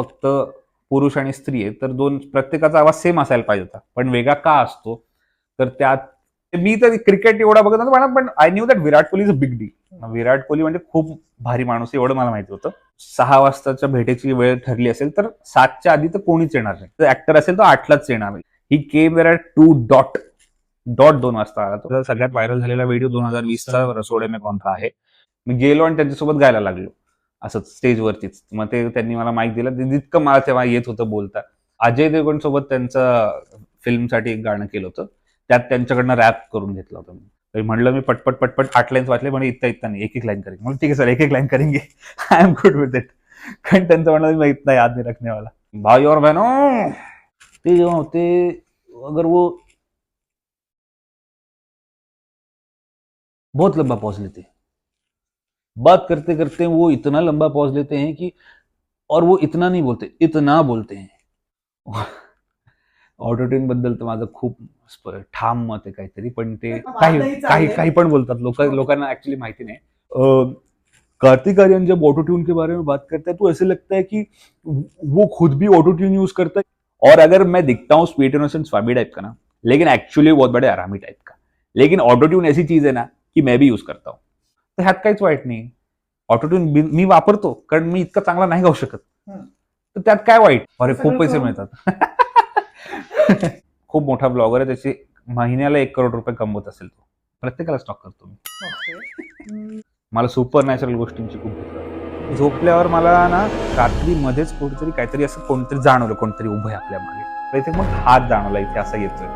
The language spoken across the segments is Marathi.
फक्त पुरुष आणि स्त्री आहे, तर प्रत्येकाचा आवाज सेम असायला पाहिजे होता, पण वेगळा का असतो? तर त्यात मी तर क्रिकेट एवढा बघत नव्हतो, पण I knew that Virat Kohli is a big deal. Virat Kohli म्हणजे खूप भारी माणूस आहे, एवढं मला माहिती होतं. 6 वाजताच्या भेटेची वेळ ठरली असेल तर 7च्या आधी तर कोणीच येणार नाही. तर ऍक्टर असेल तर 8लाच येणार नाही. ही केम देअर ॲट 2 वाजता आला. तो सगळ्यात व्हायरल झालेला व्हिडिओ 2020चा रसोडे में कौन था आहे. मी गेलो आणि त्यांच्यासोबत गायला लागलो असंच स्टेजवरतीच. मग ते त्यांनी मला माईक दिला, जितकं मला तेव्हा येत होतं बोलता. अजय देवगण सोबत त्यांचं फिल्मसाठी एक गाणं केलं होतं, त्यात त्यांच्याकडनं रॅप करून घेतलं होतं मी. म्हणलं मी पटपट 8 लाईन्स वाचले, म्हणजे इतका नाही, एक लाईन करेंगे. म्हणून ठीक आहे सर, एक लाईन करेंगे, I am good with it. कारण त्यांचं म्हणलं मी इतना याद नाही रखने वाला. भाई और बहनों, ते जेव्हा होते, अगर वो बहुत लंबा पॉज लेते, बात करते करते वो इतना लंबा पॉज लेते हैं कि, और वो इतना नहीं बोलते, इतना बोलते हैं. ऑटोट्यून बद्दल तर माझं खूप ठाम मत आहे काहीतरी, पण ते काही पण बोलतात लोकांना ऍक्च्युअली माहिती नाही. कार्तिक आर्यन जब ऑटो ट्यून के बारे में बात करता है तो ऐसे लगता है कि वो खुद भी ऑटो ट्यून यूज करता है, और अगर मैं दिखता हूँ स्वीट इनोसेंट स्वामी टाइप का ना, लेकिन एक्चुअली बहुत बड़े आरामी टाइप का. लेकिन ऑटो ट्यून ऐसी चीज है ना की मैं भी यूज करता हूँ, तर ह्यात काहीच वाईट नाही. ऑटो ट्यून मी वापरतो कारण मी इतका चांगला नाही गाऊ शकत, तर त्यात काय वाईट? अरे खूप पैसे मिळतात. खूप मोठा ब्लॉगर आहे, त्याची महिन्याला 1 करोड रुपये कमवत असेल तो. प्रत्येकाला स्टॉक करतो मी. मला सुपर नॅचरल गोष्टींची खूप भीती वाटते. झोपल्यावर मला ना रात्री मध्येच कुठेतरी काहीतरी असं कोणतरी जाणवलं, कोणतरी उभं आहे आपल्या मागे. तर इथे मग हात जाणवला इथे असा येतोय.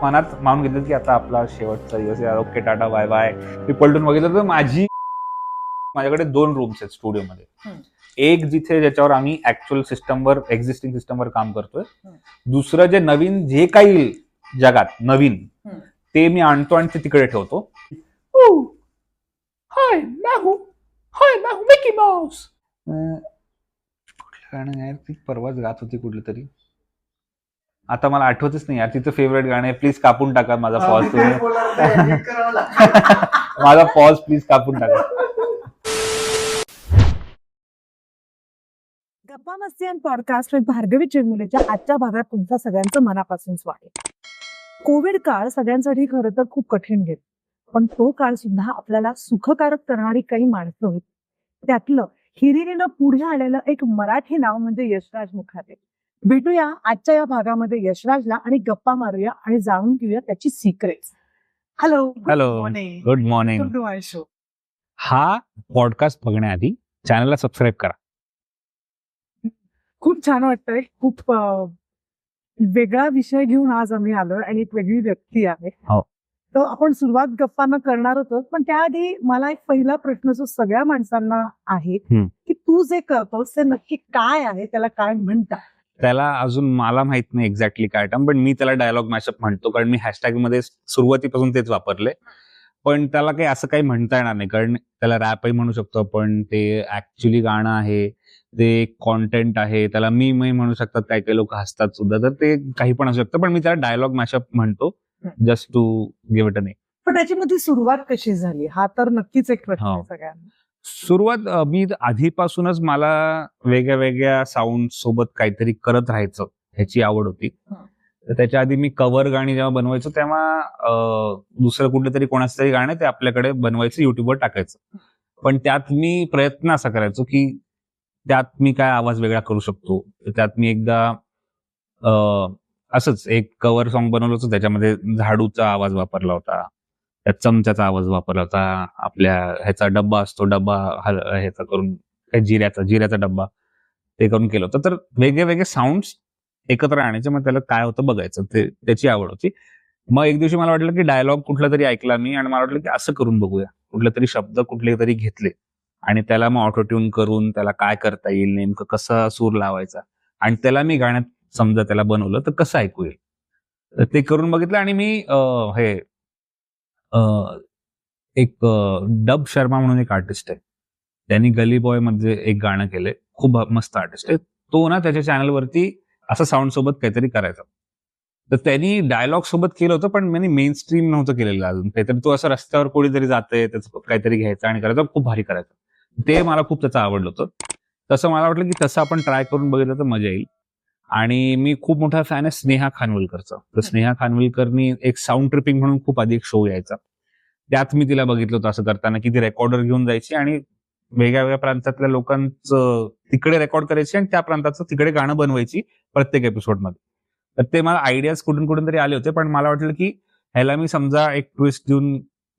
मनात मानून घेतलं की आता आपला शेवटचा दिवस आहे, ओके टाटा बाय बाय. मी पलटून बघितलं तर माझ्याकडे 2 रूम्स आहेत स्टुडिओमध्ये. एक जिथे ज्याच्यावर आम्ही ऍक्च्युअल सिस्टमवर, एक्झिस्टिंग सिस्टमवर काम करतोय. दुसरं जे नवीन जे काही जगात नवीन, ते मी आणतो आणि ते तिकडे ठेवतो. हाय मैं हूं मिकी माउस. कुठलं गाणं यार, ती परवाच गात होती कुठलं तरी, आता मला आठवतच नाही यार. तिचं फेवरेट गाणं आहे, प्लीज कापून टाका माझा पॉज. तुम्ही माझा पॉज प्लीज कापून टाका. गप्पा मस्ती अँड पॉडकास्ट विथ भार्गवी चिरमुलेच्या आजच्या भागात तुमचं सगळ्यांचं मनापासून स्वागत. कोविड काळ सगळ्यांसाठी खरं तर खूप कठीण गेला, पण तो काळ सुद्धा आपल्याला सुखकारक करणारी काही माणसं होती. त्यातलं हिरिरीनं पुढे आलेलं एक मराठी नाव म्हणजे यशराज मुखाते. भेटूया आजच्या या भागामध्ये यशराजला आणि गप्पा मारूया आणि जाणून घेऊया त्याची secrets. Hello good morning. Show. हा पॉडकास्ट बघण्याआधी चॅनलला सबस्क्राईब करा. खूप छान वाटतंय. खूप वेगळा विषय घेऊन आज आम्ही आलोय आणि एक वेगळी व्यक्ती आहे. तर आपण सुरुवात गप्पांना करणार होतो, पण त्याआधी मला एक पहिला प्रश्न जो सगळ्या माणसांना आहे की तू जे करतोस ते नक्की काय आहे, त्याला काय म्हणतात? त्याला अजून मला माहित नाही एक्झॅक्टली काय टर्म, पण मी त्याला डायलॉग मॅशअप म्हणतो, कारण मी हॅशटॅग मध्ये सुरुवातीपासून तेच वापरले. पण त्याला काही असं काही म्हणता येणार नाही, कारण त्याला रॅपही म्हणू शकतो आपण, ते ऍक्च्युअली गाणं आहे, ते कॉन्टेंट आहे, त्याला मी म्हणू शकतात, काही काही लोक हसतात सुद्धा, तर ते काही पण असू शकतं. पण मी त्याला डायलॉग मॅशअप म्हणतो, just to give it a name. पण त्याच्यामध्ये सुरुवात कशी झाली हा तर नक्कीच एक प्रश्न आहे सगळ्यांना. सुरुवात मी आधीपासूनच मला वेगळ्या वेगळ्या साऊंड सोबत काहीतरी करत राहायचं ह्याची आवड होती. तर त्याच्या आधी मी कव्हर गाणी जेव्हा बनवायचो तेव्हा दुसरं कुठलं तरी कोणाचं तरी गाणं ते आपल्याकडे बनवायचं, युट्यूबवर टाकायचं. पण त्यात मी प्रयत्न असा करायचो की त्यात मी काय आवाज वेगळा करू शकतो. त्यात मी एकदा असंच एक कव्हर सॉन्ग बनवलं होतं, त्याच्यामध्ये झाडूचा आवाज वापरला होता, त्यात चमच्याचा आवाज वापरला होता, आपल्या ह्याचा डब्बा असतो, डब्बा ह्याचा करून जिऱ्याचा डब्बा ते करून केलं होतं. तर वेगळे वेगळे साऊंड्स एकत्र आणायचे, मग त्याला काय होतं बघायचं, ते त्याची आवड होती. मग एक दिवशी मला वाटलं की डायलॉग कुठला तरी ऐकला मी, आणि मला वाटलं की असं करून बघूया, कुठले तरी शब्द कुठले तरी घेतले आणि त्याला मग ऑटो ट्यून करून त्याला काय करता येईल, नेमकं कसं सूर लावायचा, आणि त्याला मी गाण्यात समजा त्याला बनवलं तर कसं ऐकू येईल, तर ते करून बघितलं. आणि मी एक डब शर्मा म्हणून एक आर्टिस्ट आहे, त्यांनी गली बॉय मध्ये एक गाणं केलंय, खूप मस्त आर्टिस्ट आहे तो ना. त्याच्या चॅनलवरती असं साऊंड सोबत काहीतरी करायचं, तर त्यांनी डायलॉग सोबत केलं होतं, पण मी मेन स्ट्रीम नव्हतं केलेलं अजून. काहीतरी तो असं रस्त्यावर कोणीतरी जातंय, त्याचं काहीतरी घ्यायचं आणि करायचं, खूप भारी करायचं. ते मला खूप त्याचं आवडलं होतं. तसं मला वाटलं की तसं आपण ट्राय करून बघितलं तर मजा येईल. आणि मी खूप मोठा फॅन आहे स्नेहा खानविलकरचा. तर स्नेहा खानविलकरनी एक साऊंड ट्रिपिंग म्हणून खूप आधी एक शो यायचा. त्यात मी तिला बघितलं होतं असं करताना, की ती रेकॉर्डर घेऊन जायची आणि वेगळ्या वेगळ्या प्रांतातल्या लोकांचं तिकडे रेकॉर्ड करायची आणि त्या प्रांताचं तिकडे गाणं बनवायची प्रत्येक एपिसोडमध्ये. तर ते मला आयडियाज कुठून कुठून तरी आले होते, पण मला वाटलं की ह्याला मी समजा एक ट्विस्ट देऊन,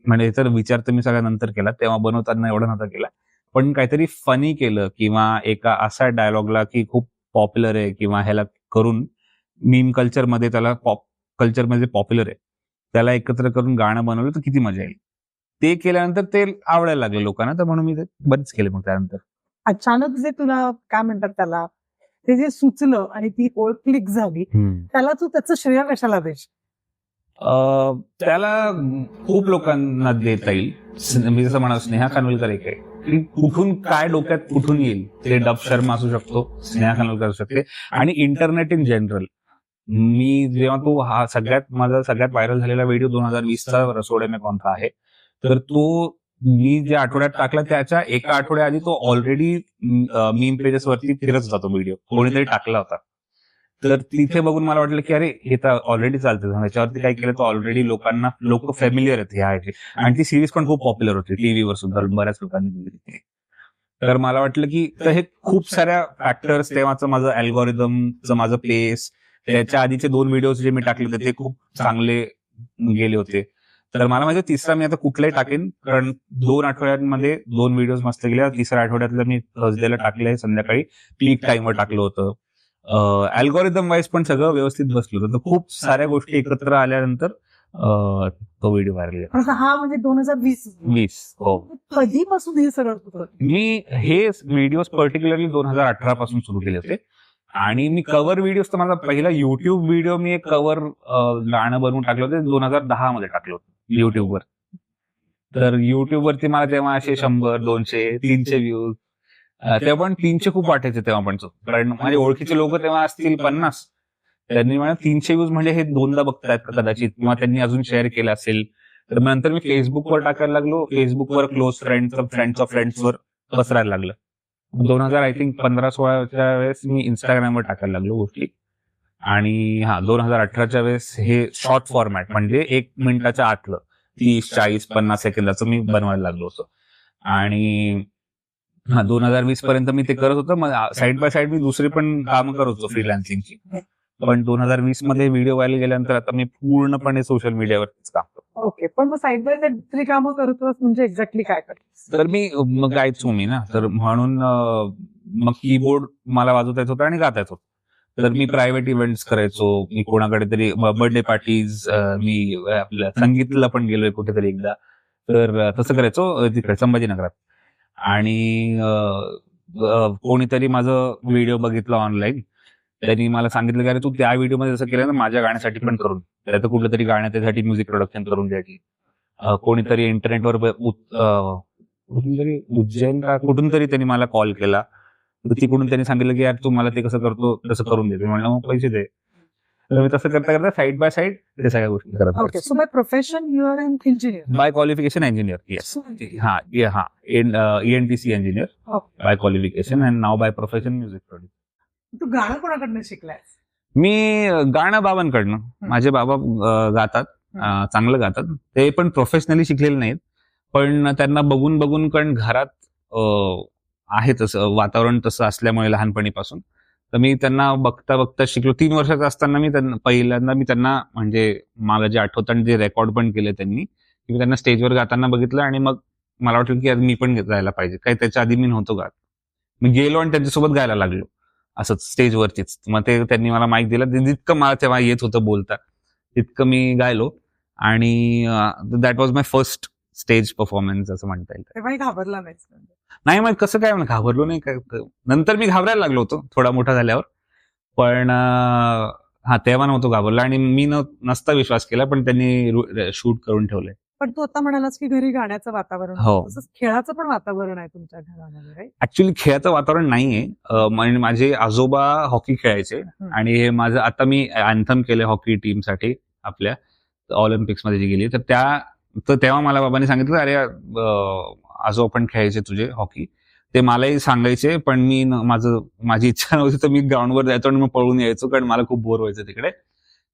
म्हणजे तर विचार तर मी सगळ्या नंतर केला, तेव्हा बनवताना एवढा नव्हता केला. पण काहीतरी फनी केलं किंवा एका असा डायलॉगला की खूप पॉप्युलर आहे किंवा ह्याला करून मीम कल्चरमध्ये त्याला पॉप कल्चरमध्ये पॉप्युलर आहे, त्याला एकत्र करून गाणं बनवलं तर किती मजा येईल. ते केल्यानंतर ते आवडायला लागलं लोकांना, तर म्हणून मी ते बरेच केले मग त्यानंतर. अचानक जे तुला काय म्हणतात त्याला, ते जे सुचलं आणि ती ओळ क्लिक झाली, त्याला तू त्याचं श्रेय कशाला देशील? त्याला खूप लोकांना देता येईल. मी जसं म्हणाल स्नेहा खानविलकर एक आहे की कुठून काय डोक्यात कुठून येईल, ते डब शर्मा असू शकतो, स्नेहा खानविलकर असू शकते, आणि इंटरनेट इन जनरल. मी जेव्हा तो हा माझा सगळ्यात व्हायरल झालेला व्हिडिओ 2020चा रसोडे में कौन था आहे, तर तो मी ज्या आठवड्यात टाकला त्याच्या एका आठवड्याआधी तो ऑलरेडी मीम पेजेस वरती फिरत होता तो व्हिडिओ, कोणीतरी टाकला होता. तर तिथे बघून मला वाटलं की अरे हे तर ऑलरेडी चालतं, त्याच्यावरती काय केलं तर ऑलरेडी लोक फॅमिलियर आहेत ह्या ह्याची, आणि ती सिरीज पण खूप पॉप्युलर होती टीव्हीवर सुद्धा, बऱ्याच लोकांनी बघितली. तर मला वाटलं की तर हे खूप साऱ्या फॅक्टर्स, तेव्हाचं माझं अल्गोरिदमचं माझं पेस, त्याच्या आधीचे 2 व्हिडिओज जे मी टाकले होते ते खूप चांगले गेले होते. तर मला माहिती तिसरा मी आता कुठलाही टाकेन, कारण 2 आठवड्यांमध्ये 2 व्हिडिओज मस्त गेले. तिसऱ्या आठवड्यातलं मी थर्सडेला टाकलंय संध्याकाळी, पीक टाइमवर टाकलं होतं. अल्गोरिदम वाईज पण सगळं व्यवस्थित बसलं होतं. तर खूप साऱ्या गोष्टी एकत्र आल्यानंतर तो व्हिडिओ व्हायरल गेला. पण हा म्हणजे 2020 हो. कधीपासून हे सगळं होतं? मी हे व्हिडिओज पर्टिक्युलरली 2018 पासून सुरू केले होते. आणि मी कव्हर व्हिडिओज तर माझा पहिला युट्यूब व्हिडिओ मी एक कव्हर गाणं बनवून टाकलं होतं 2010 मध्ये टाकलं होतं युट्यूबवर. तर युट्यूबवरती मला तेव्हा असे 100, 200, 300 व्ह्यूज, तेव्हा पण 300 खूप वाटायचे तेव्हा पण. कारण माझे ओळखीचे लोक तेव्हा असतील 50, त्यांनी मला 300 व्ह्यूज म्हणजे हे दोनदा बघतायत कदाचित, किंवा त्यांनी अजून शेअर केलं असेल. तर मग नंतर मी फेसबुकवर टाकायला लागलो, फेसबुकवर क्लोज फ्रेंड्स ऑफ फ्रेंड्सवर पसरायला लागलं. 2000 आय थिंक 15-16च्या वेळेस मी इंस्टाग्रामवर टाकायला लागलो गोष्टी. आणि 2018च्या वेळेस हे शॉर्ट फॉर्मॅट म्हणजे 1 मिनिटाच्या आतलं 30, 40, 50 सेकंदाचं मी बनवायला लागलो होतो. आणि 2020 पर्यंत मी ते करत होतो. मग साईड बाय साईड मी दुसरी पण कामं करत होतो फ्रीलान्सिंगची. पण 2020 मध्ये व्हिडिओ व्हायरल गेल्यानंतर आता मी पूर्णपणे सोशल मीडियावरतीच काम करतो. ओके, पण मग साईड बाय साईड दुसरी कामं करतोस म्हणजे एक्झॅक्टली काय करतोस? तर मी मग गायचो मी ना, तर म्हणून मग कीबोर्ड मला वाजवता येत होता आणि गाता येत होतं. तर मी प्रायव्हेट इव्हेंट्स करायचो. मी कोणाकडे तरी बर्थडे पार्टीज, मी आपल्या संगीतला पण गेलोय कुठेतरी एकदा, तर तसं करायचो तिकडे संभाजीनगरात. आणि कोणीतरी माझं व्हिडिओ बघितला ऑनलाईन, त्यांनी मला सांगितलं की अरे तू त्या व्हिडिओमध्ये जसं केलं ना माझ्या गाण्यासाठी पण करून, त्याचं कुठलं तरी गाणं त्यासाठी म्युझिक प्रोडक्शन करून द्यायची. कोणीतरी इंटरनेटवर कुठून तरी उज्जैन का कुठून तरी त्यांनी मला कॉल केला. तर तिकडून त्यांनी सांगितलं की यार तू मला ते कसं करतो तसं करून दे. म्हणलं मग पैसे दे. तर मी तसं करता करता साईड बाय साईड ते सगळ्या गोष्टी करत okay, so by profession you are an engineer. By qualification engineer. Yes. ENTC engineer by qualification and now by profession music producer. तू गाणं कोणाकडनं शिकलाय? मी गाणं बाबांकडनं. माझे बाबा गातात, चांगलं गातात. ते पण प्रोफेशनली शिकलेले नाहीत, पण त्यांना बघून बघून, कारण घरात आहे तसं वातावरण तसं असल्यामुळे लहानपणीपासून, तर मी त्यांना बघता बघता शिकलो. 3 वर्षाचा असताना मी पहिल्यांदा त्यांना म्हणजे मला जे आठवतं आणि जे रेकॉर्ड पण केले त्यांनी, मी त्यांना स्टेजवर गाताना बघितलं आणि मग मला वाटलं की मी पण जायला पाहिजे. काही त्याच्या आधी मी नव्हतो गात. मी गेलो आणि त्यांच्यासोबत गायला लागलो असंच स्टेजवरतीच. मग त्यांनी मला माईक दिला, जितकं मला तेव्हा येत होतं बोलता तितकं मी गायलो. आणि that was my first stage performance असं म्हणता येईल. तेव्हाही घाबरला नाहीस? नाही, मग कसं काय घाबरलो नाही काय. नंतर मी घाबरायला लागलो होतो थोडा मोठा झाल्यावर, पण तेव्हा नव्हतो घाबरला. आणि मी नसता विश्वास केला, पण त्यांनी शूट करून ठेवलंय. पण तू आता म्हणालास की घरी गाण्याचं वातावरण, हो. तसंच खेळाचं पण वातावरण आहे तुमच्या घरामध्ये, राईट? ऍक्च्युली खेळाचं वातावरण नाहीये. म्हणजे माझे आजोबा हॉकी खेळायचे, आणि हे माझं आता मी अँथम केले हॉकी टीमसाठी आपल्या ऑलिम्पिक्स मध्ये जी गेली, तर तेव्हा मला बाबांनी सांगितलं अरे आजोबा पण खेळायचे तुझे हॉकी, ते मलाही सांगायचे, पण माझी इच्छा नव्हती, तर मी ग्राउंडवर जायचो आणि मग पळून यायचो, कारण मला खूप बोर व्हायचं तिकडे.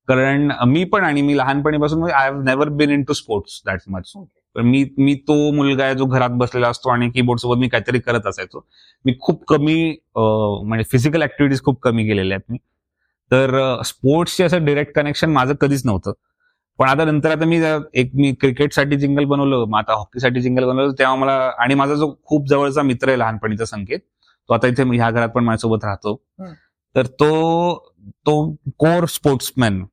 कारण मी लहानपणीपासून I have never been into sports that much. पण मी तो मुलगा आहे जो घरात बसलेला असतो आणि कीबोर्ड सोबत मी काहीतरी करत असायचो. मी खूप कमी म्हणजे फिजिकल ऍक्टिव्हिटीज खूप कमी केलेल्या आहेत मी. तर स्पोर्ट्सचे असं डिरेक्ट कनेक्शन माझं कधीच नव्हतं. पण आता नंतर मी क्रिकेटसाठी जिंगल बनवलं, मग आता हॉकीसाठी जिंगल बनवलं, तेव्हा मला, आणि माझा जो खूप जवळचा मित्र आहे लहानपणीचा संकेत, तो आता इथे ह्या घरात पण माझ्यासोबत राहतो. तर तो कोर स्पोर्ट्समॅन,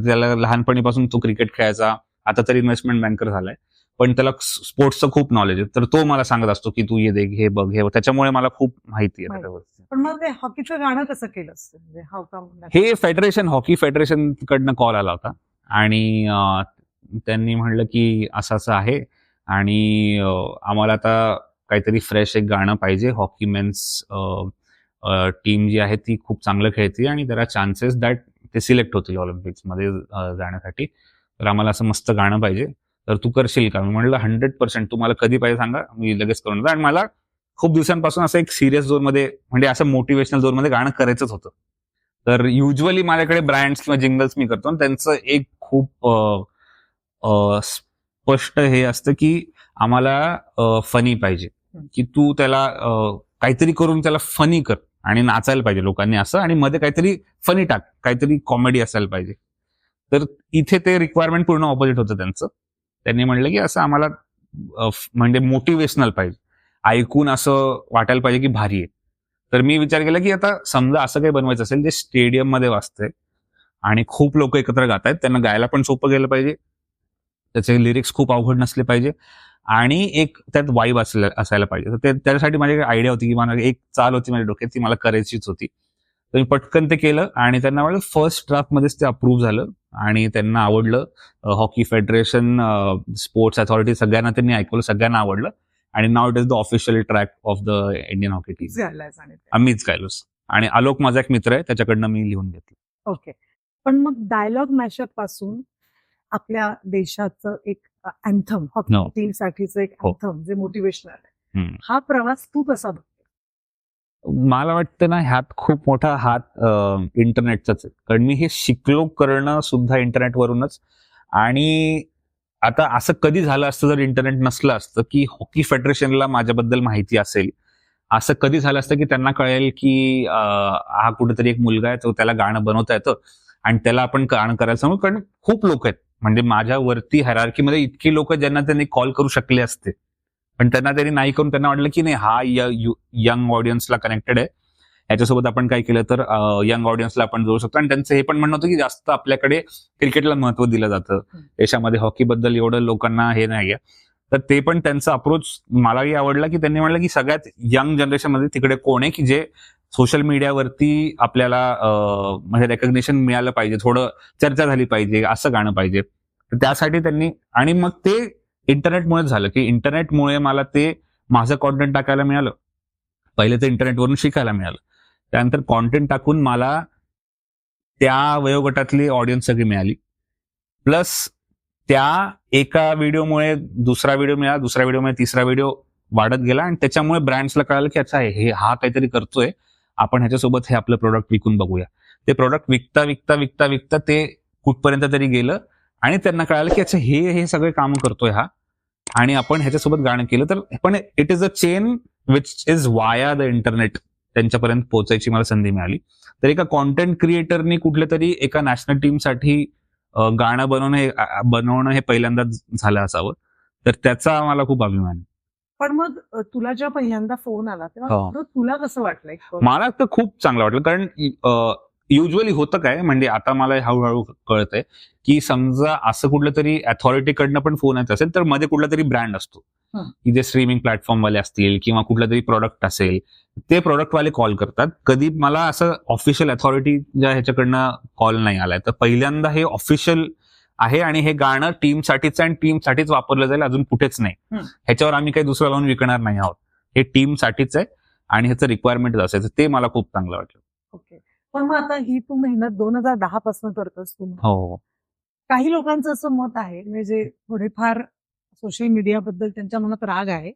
त्याला लहानपणीपासून तो क्रिकेट खेळायचा, आता तरी इन्व्हेस्टमेंट बँकर झालाय, पण त्याला स्पोर्ट्सचं खूप नॉलेज आहे. तर तो मला सांगत असतो की तू ये देख, हे बघ, हे बघ. त्याच्यामुळे मला खूप माहिती आहे त्याच्यावरती. पण मग ते हॉकीचं गाणं कसं केलं असतं, म्हणजे हाऊ कम? हे हॉकी फेडरेशन कडनं कॉल आला होता आणि त्यांनी म्हणलं की असं असं आहे आणि आम्हाला आता काहीतरी फ्रेश एक गाणं पाहिजे. हॉकी मेन्स टीम जी आहे ती खूप चांगलं खेळते आणि देर आर चान्सेस दॅट ते सिलेक्ट होतील ऑलिम्पिक्समध्ये जाण्यासाठी. तर आम्हाला असं मस्त गाणं पाहिजे, तर तू करशील का? मी म्हणलं 100%. तुम्हाला कधी पाहिजे सांगा, मी लगेच करून देतो. आणि मला खूप दिवसांपासून असं एक सिरियस झोनमध्ये, म्हणजे असं मोटिवेशनल झोनमध्ये गाणं करायचंच होतं. तर युजली माझ्याकडे ब्रँड्स किंवा जिंगल्स मी करतो, त्यांचं एक खूप स्पष्ट हे असतं की आम्हाला फनी पाहिजे, की तू त्याला काहीतरी करून त्याला फनी कर आणि नाचायला पाहिजे लोकांनी असं, आणि मध्ये काहीतरी फनी टाक, काहीतरी कॉमेडी असायला पाहिजे. तर इथे ते रिक्वायरमेंट पूर्ण ऑपोजिट होतं त्यांचं. त्यांनी म्हणलं की असं आम्हाला म्हणजे मोटिवेशनल पाहिजे, ऐकून असं वाटायला पाहिजे की भारी आहे. तर मी विचार केला की आता समजा असं काही बनवायचं असेल जे स्टेडियम मध्ये वाजतंय आणि खूप लोक एकत्र गात आहेत, त्यांना गायला पण सोपं गेलं पाहिजे, त्याचे लिरिक्स खूप अवघड नसले पाहिजे आणि एक त्यात वाईब असायला पाहिजे. तर त्यासाठी माझी आयडिया होती की मला एक चाल होती माझ्या डोक्यात, ती मला करायचीच होती. तर मी पटकन ते केलं आणि त्यांना आवडलं. फर्स्ट ड्राफ्ट मध्येच ते अप्रूव्ह झालं आणि त्यांना आवडलं. हॉकी फेडरेशन, स्पोर्ट्स अथॉरिटी, सगळ्यांना त्यांनी ऐकवलं, सगळ्यांना आवडलं आणि now it is the official track of the Indian hockey team. आम्हीच गायलोस. आणि आलोक माझा एक मित्र आहे, त्याच्याकडनं मी लिहून घेतलं. ओके. पण मग डायलॉग मॅशअप पासून आपल्या देशाचं एक अँथम, हॉकी No. टीम साठीचं एक हो. अँथम जे मोटिवेशनल आहे, हम्म. हा प्रवास तू कसा बघतो? मला वाटतं ना, ह्यात खूप मोठा हात इंटरनेटचाच आहे. कारण मी हे शिकलो करणं सुद्धा इंटरनेटवरूनच. आणि आता असं कधी झालं असतं जर इंटरनेट नसलं असतं की हॉकी फेडरेशनला माझ्याबद्दल माहिती असेल, असं कधी झालं असतं की त्यांना कळेल की हा कुठेतरी एक मुलगा आहे, तो त्याला गाणं बनवता येतं आणि त्याला आपण गाणं करायला सांगू. कारण खूप लोक आहेत, म्हणजे माझ्या वरती हायरार्कीमध्ये इतकी लोक ज्यांना त्यांनी कॉल करू शकले असते, पण त्यांनी नाही करून त्यांना वाटलं की नाही, हा यंग ऑडियन्सला कनेक्टेड आहे, याच्यासोबत आपण काय केलं तर यंग ऑडियन्सला आपण जोडू शकतो. आणि त्यांचं हे पण म्हणणं होतं की जास्त आपल्याकडे क्रिकेटला महत्व दिलं जातं देशामध्ये, हॉकीबद्दल एवढं लोकांना हे नाहीये. तर ते पण त्यांचा अप्रोच मलाही आवडला, की त्यांनी म्हणलं की सगळ्यात यंग जनरेशनमध्ये तिकडे कोण आहे की जे सोशल मीडियावरती आपल्याला म्हणजे रेकग्नेशन मिळालं पाहिजे, थोडं चर्चा झाली पाहिजे, असं गाणं पाहिजे. तर त्यासाठी त्यांनी, आणि मग ते इंटरनेटमुळेच झालं, की इंटरनेटमुळे मला ते माझं कॉन्टेंट टाकायला मिळालं. पहिले तर इंटरनेटवरून शिकायला मिळालं, त्यानंतर कॉन्टेंट टाकून मला त्या वयोगटातली ऑडियन्स सगळी मिळाली. प्लस त्या एका व्हिडिओमुळे दुसरा व्हिडिओ मिळाला, दुसऱ्या व्हिडिओमुळे तिसरा व्हिडिओ वाढत गेला आणि त्याच्यामुळे ब्रँड्सला कळालं की अच्छा, हा काहीतरी करतोय, आपण ह्याच्यासोबत हे आपलं प्रोडक्ट विकून बघूया. ते प्रोडक्ट विकता विकता विकता विकता ते कुठपर्यंत तरी गेलं आणि त्यांना कळालं की अच्छा, हे सगळे काम करतोय हा, आणि आपण ह्याच्यासोबत गाणं केलं तर. पण it is a chain which is वाया द इंटरनेट, त्यांच्यापर्यंत पोहोचायची मला संधी मिळाली. तर एका कॉन्टेंट क्रिएटरनी कुठल्या तरी एका नॅशनल टीमसाठी गाणं बनवणं हे पहिल्यांदाच झालं असावं, तर त्याचा मला खूप अभिमान आहे. पण मग तुला जेव्हा पहिल्यांदा फोन आला हो. तेव्हा तुला कसं वाटलं? मला तर खूप चांगलं वाटलं, कारण युजली होतं काय, म्हणजे आता मला हळूहळू कळतंय की समजा असं कुठलं तरी अथॉरिटीकडनं पण फोन येत असेल, तर मध्ये कुठला तरी ब्रँड असतो की जे स्ट्रीमिंग प्लॅटफॉर्मवाले असतील किंवा कुठला तरी प्रॉडक्ट असेल, ते प्रॉडक्टवाले कॉल करतात. कधी मला असं ऑफिशियल अथॉरिटीच्या ह्याच्याकडनं कॉल नाही आलाय. तर पहिल्यांदा हे ऑफिशियल आहे आणि हे गाणं टीमसाठीच आहे आणि टीमसाठीच वापरलं जाईल, अजून कुठेच नाही. ह्याच्यावर आम्ही काही दुसरं लावून विकणार नाही आहोत, हे टीमसाठीच आहे आणि ह्याचं रिक्वायरमेंट असायचं. ते मला खूप चांगलं वाटलं. ओके. पण मग आता ही तू मेहनत 2010 पासून करतोस तू. हो. काही लोकांचं असं मत आहे, म्हणजे थोडेफार सोशल मीडियाबद्दल त्यांच्या मनात राग आहे,